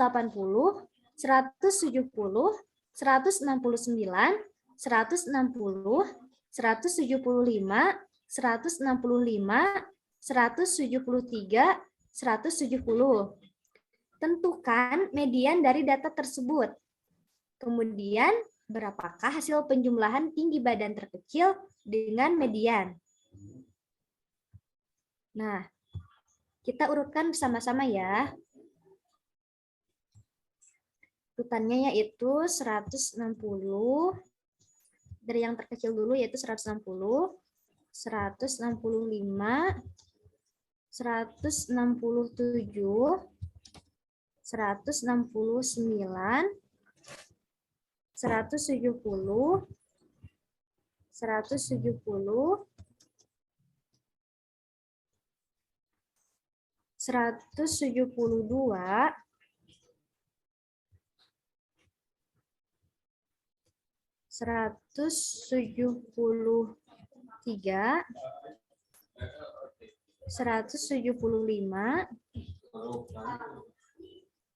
170, 169, 160, 175, 165, 173, 170. Tentukan median dari data tersebut. Kemudian, berapakah hasil penjumlahan tinggi badan terkecil dengan median? Nah, kita urutkan bersama-sama ya. Urutannya yaitu 160, dari yang terkecil dulu yaitu 160, 165, 167, 169, 170, 170, 172, 173, 175,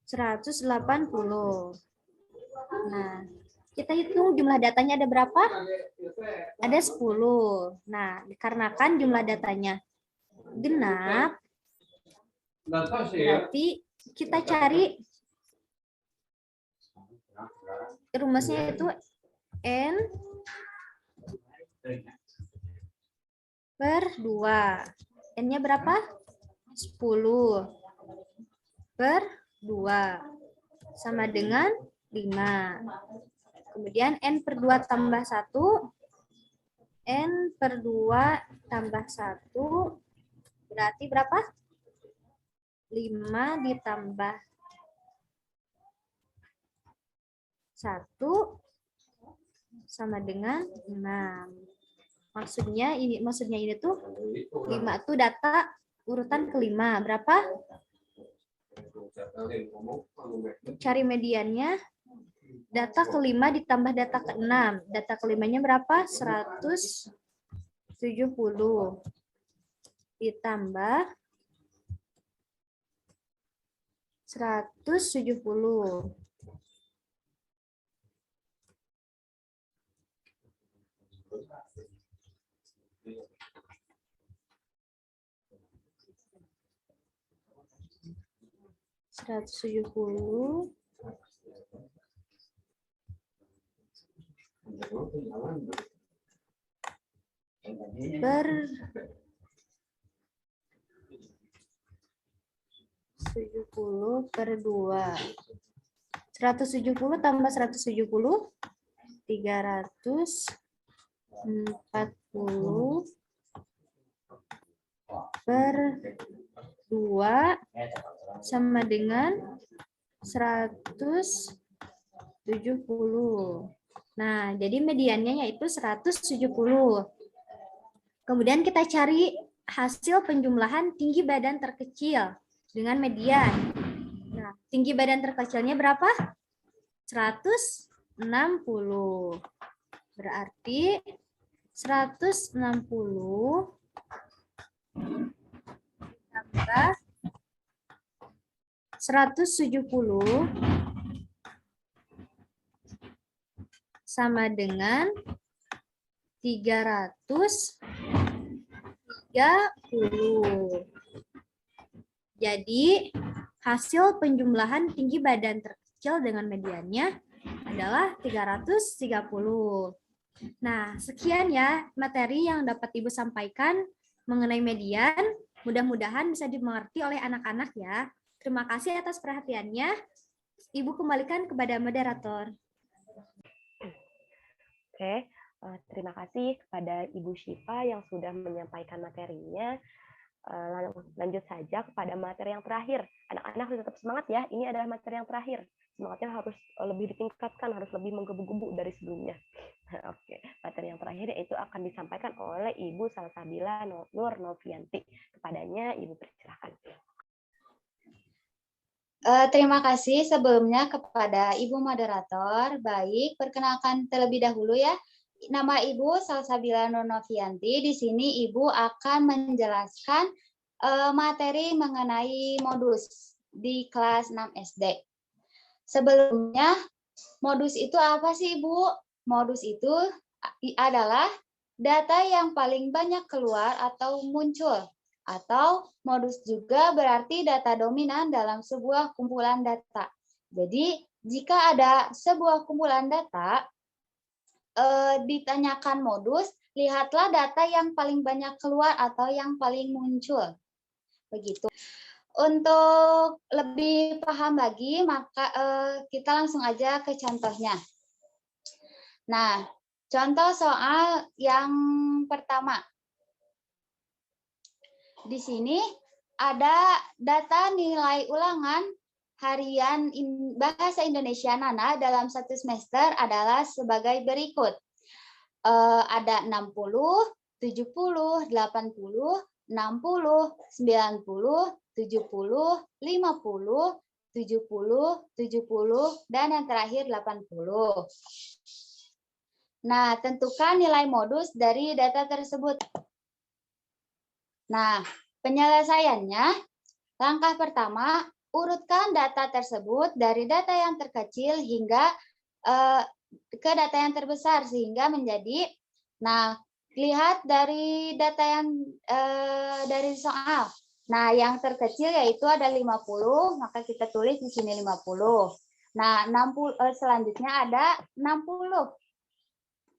180. Nah, kita hitung jumlah datanya ada berapa? Ada 10. Nah, dikarenakan jumlah datanya genap, berarti kita cari rumusnya itu N per 2. N-nya berapa? 10 per 2 sama dengan 5. Kemudian N per 2 tambah 1, N per 2 tambah 1, berarti berapa? 5 ditambah 1 sama dengan 6. Maksudnya ini tuh 5 tuh data urutan kelima. Berapa? Cari mediannya. Data kelima ditambah data keenam. Data kelimanya berapa? 170 ditambah 170. Per 70 per 2. 170 tambah 170, 340 per 2 sama dengan 170. Nah, jadi mediannya yaitu 170. Kemudian kita cari hasil penjumlahan tinggi badan terkecil dengan median. Nah, tinggi badan terkecilnya berapa? 160. Berarti 160 tambah 170 sama dengan 330. Jadi, hasil penjumlahan tinggi badan terkecil dengan mediannya adalah 330. Nah, sekian ya materi yang dapat Ibu sampaikan mengenai median. Mudah-mudahan bisa dimengerti oleh anak-anak ya. Terima kasih atas perhatiannya. Ibu kembalikan kepada moderator. Oke, terima kasih kepada Ibu Syifa yang sudah menyampaikan materinya. Lanjut saja kepada materi yang terakhir. Anak-anak harus tetap semangat ya. Ini adalah materi yang terakhir. Semangatnya harus lebih ditingkatkan, harus lebih menggebu-gebu dari sebelumnya. Oke, materi yang terakhir itu akan disampaikan oleh Ibu Salsabila Nur Novianti. Kepadanya Ibu persilahkan. Terima kasih sebelumnya kepada Ibu Moderator. Baik, perkenalkan terlebih dahulu ya. Nama Ibu Salsabila Nur Novianti. Di sini Ibu akan menjelaskan materi mengenai modus di kelas 6 SD. Sebelumnya, modus itu apa sih, Ibu? modus itu adalah data yang paling banyak keluar atau muncul. Atau modus juga berarti data dominan dalam sebuah kumpulan data. Jadi, jika ada sebuah kumpulan data, ditanyakan modus, lihatlah data yang paling banyak keluar atau yang paling muncul. Begitu. Untuk lebih paham lagi, maka kita langsung aja ke contohnya. Nah, contoh soal yang pertama. Di sini ada data nilai ulangan harian Bahasa Indonesia Nana dalam satu semester adalah sebagai berikut. Ada 60, 70, 80, 60, 90, 70, 50, 70, 70, dan yang terakhir 80. Nah, tentukan nilai modus dari data tersebut. Nah, penyelesaiannya, langkah pertama, urutkan data tersebut dari data yang terkecil hingga ke data yang terbesar, sehingga menjadi, nah, lihat dari data yang dari soal. Nah, yang terkecil yaitu ada 50, maka kita tulis di sini 50. Nah, 60, selanjutnya ada 60.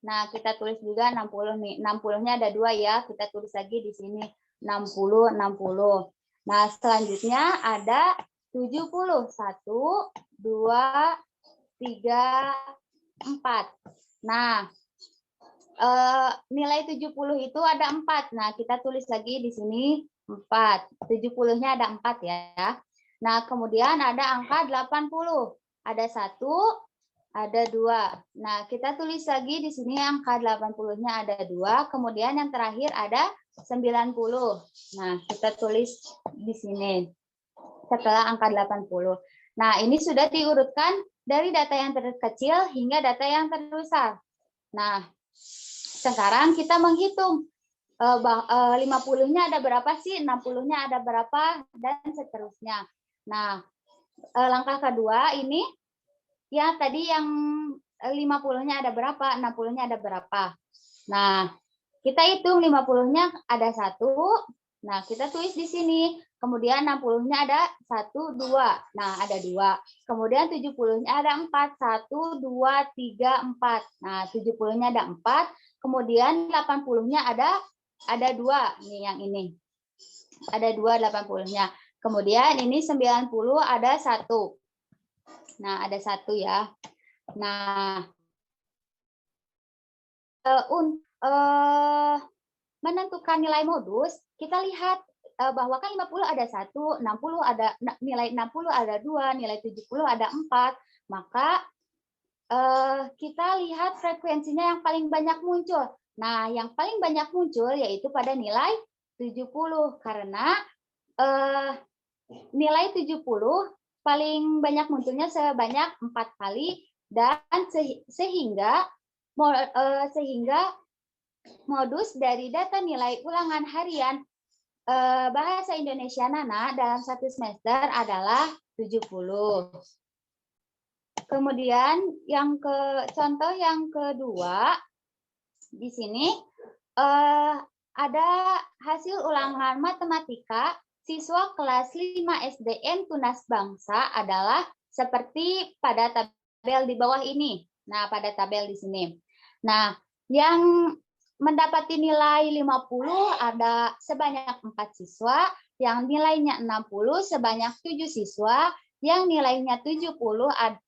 Nah, kita tulis juga 60 nih. 60-nya ada 2 ya, kita tulis lagi di sini. 60, 60. Nah, selanjutnya ada 70. 1, 2, 3, 4. Nah, nilai 70 itu ada 4. Nah, kita tulis lagi di sini 4. 70-nya ada 4 ya. Nah, kemudian ada angka 80. Ada 1, ada 2. Nah, kita tulis lagi di sini angka 80-nya ada 2. Kemudian yang terakhir ada 90. Nah, kita tulis di sini setelah angka 80. Nah, ini sudah diurutkan dari data yang terkecil hingga data yang terbesar. Nah, sekarang kita menghitung 50-nya ada berapa sih, 60-nya ada berapa, dan seterusnya. Nah, langkah kedua ini, ya tadi yang 50-nya ada berapa, 60-nya ada berapa. Nah, kita hitung 50-nya ada 1. Nah, kita tulis di sini. Kemudian 60-nya ada 1, 2. Nah, ada 2. Kemudian 70-nya ada 4. 1, 2, 3, 4. Nah, 70-nya ada 4. Kemudian 80-nya ada 2. Nih yang ini. Ada 2 80-nya. Kemudian ini 90 ada 1. Nah, ada 1 ya. Nah, menentukan nilai modus, kita lihat bahwa kan 50 ada 1, 60 ada nilai 60 ada 2, nilai 70 ada 4. Maka kita lihat frekuensinya yang paling banyak muncul. Nah, yang paling banyak muncul yaitu pada nilai 70 karena nilai 70 paling banyak munculnya sebanyak 4 kali dan sehingga modus dari data nilai ulangan harian Bahasa Indonesia Nana dalam satu semester adalah 70. Kemudian contoh yang kedua, di sini ada hasil ulangan matematika siswa kelas 5 SDN Tunas Bangsa adalah seperti pada tabel di bawah ini. Nah, pada tabel di sini. Nah, yang mendapati nilai 50 ada sebanyak 4 siswa, yang nilainya 60 sebanyak 7 siswa, yang nilainya 70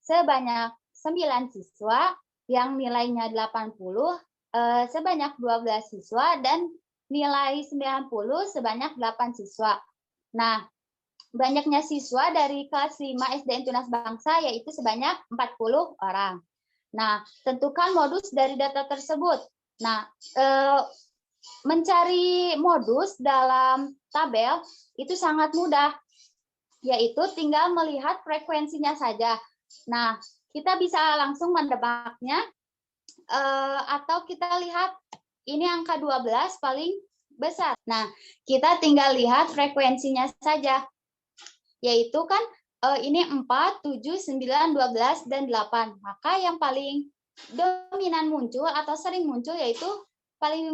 sebanyak 9 siswa, yang nilainya 80 sebanyak 12 siswa, dan nilai 90 sebanyak 8 siswa. Nah, banyaknya siswa dari kelas 5 SDN Tunas Bangsa yaitu sebanyak 40 orang. Nah, tentukan modus dari data tersebut. Nah, mencari modus dalam tabel itu sangat mudah, yaitu tinggal melihat frekuensinya saja. Nah, kita bisa langsung mendebaknya, atau kita lihat ini angka 12 paling besar. Nah, kita tinggal lihat frekuensinya saja, yaitu kan ini 4, 7, 9, 12, dan 8. Maka yang paling dominan muncul atau sering muncul, yaitu paling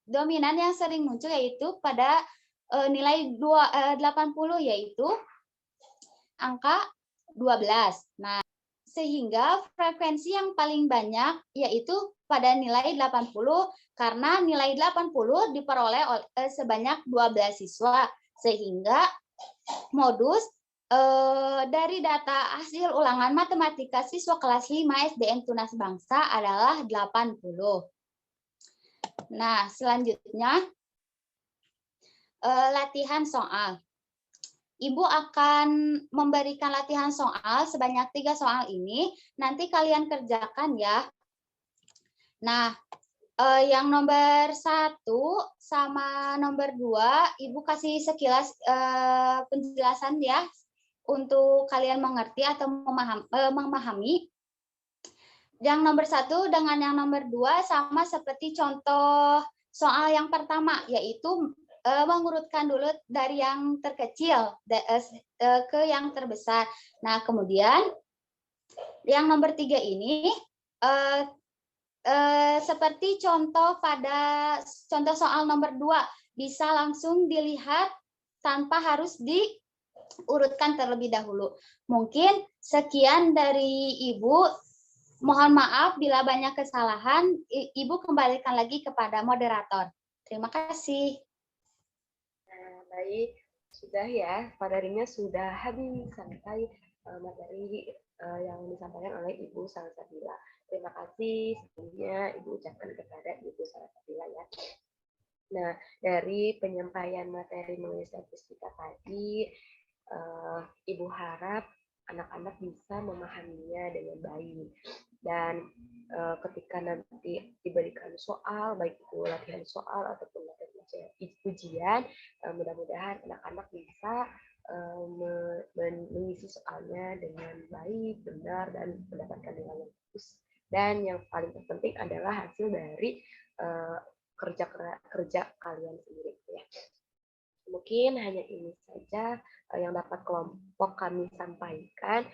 dominan yang sering muncul yaitu pada nilai 80, yaitu angka 12. Nah, sehingga frekuensi yang paling banyak yaitu pada nilai 80, karena nilai 80 diperoleh sebanyak 12 siswa, sehingga modus dari data hasil ulangan matematika siswa kelas 5 SDN Tunas Bangsa adalah 80. Nah, selanjutnya latihan soal. Ibu akan memberikan latihan soal sebanyak 3 soal ini. Nanti kalian kerjakan ya. Nah, yang nomor 1 sama nomor 2, Ibu kasih sekilas penjelasan ya untuk kalian mengerti atau memahami. Yang nomor 1 dengan yang nomor 2 sama seperti contoh soal yang pertama, yaitu mengurutkan dulu dari yang terkecil ke yang terbesar. Nah, kemudian yang nomor 3 ini seperti contoh pada contoh soal nomor 2, bisa langsung dilihat tanpa harus diurutkan terlebih dahulu. Mungkin sekian dari Ibu. Mohon maaf bila banyak kesalahan. Ibu kembalikan lagi kepada moderator. Terima kasih. Baik, sudah ya, materinya sudah habis sampai materi yang disampaikan oleh Ibu Salsabila. Terima kasih sebelumnya Ibu ucapkan kepada Ibu Salsabila ya. Nah, dari penyampaian materi mengenai statistika tadi, Ibu harap anak-anak bisa memahaminya dengan baik. Dan ketika nanti diberikan soal, baik itu latihan soal ataupun latihan ujian, mudah-mudahan anak-anak bisa mengisi soalnya dengan baik, benar, dan mendapatkan nilai yang bagus. Dan yang paling terpenting adalah hasil dari kerja kalian sendiri ya. Mungkin hanya ini saja yang dapat kelompok kami sampaikan.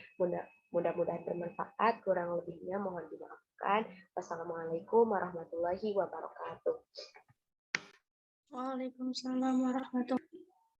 Mudah-mudahan bermanfaat, kurang lebihnya mohon dimaafkan. Wassalamualaikum warahmatullahi wabarakatuh. Waalaikumsalam warahmatullahi wabarakatuh.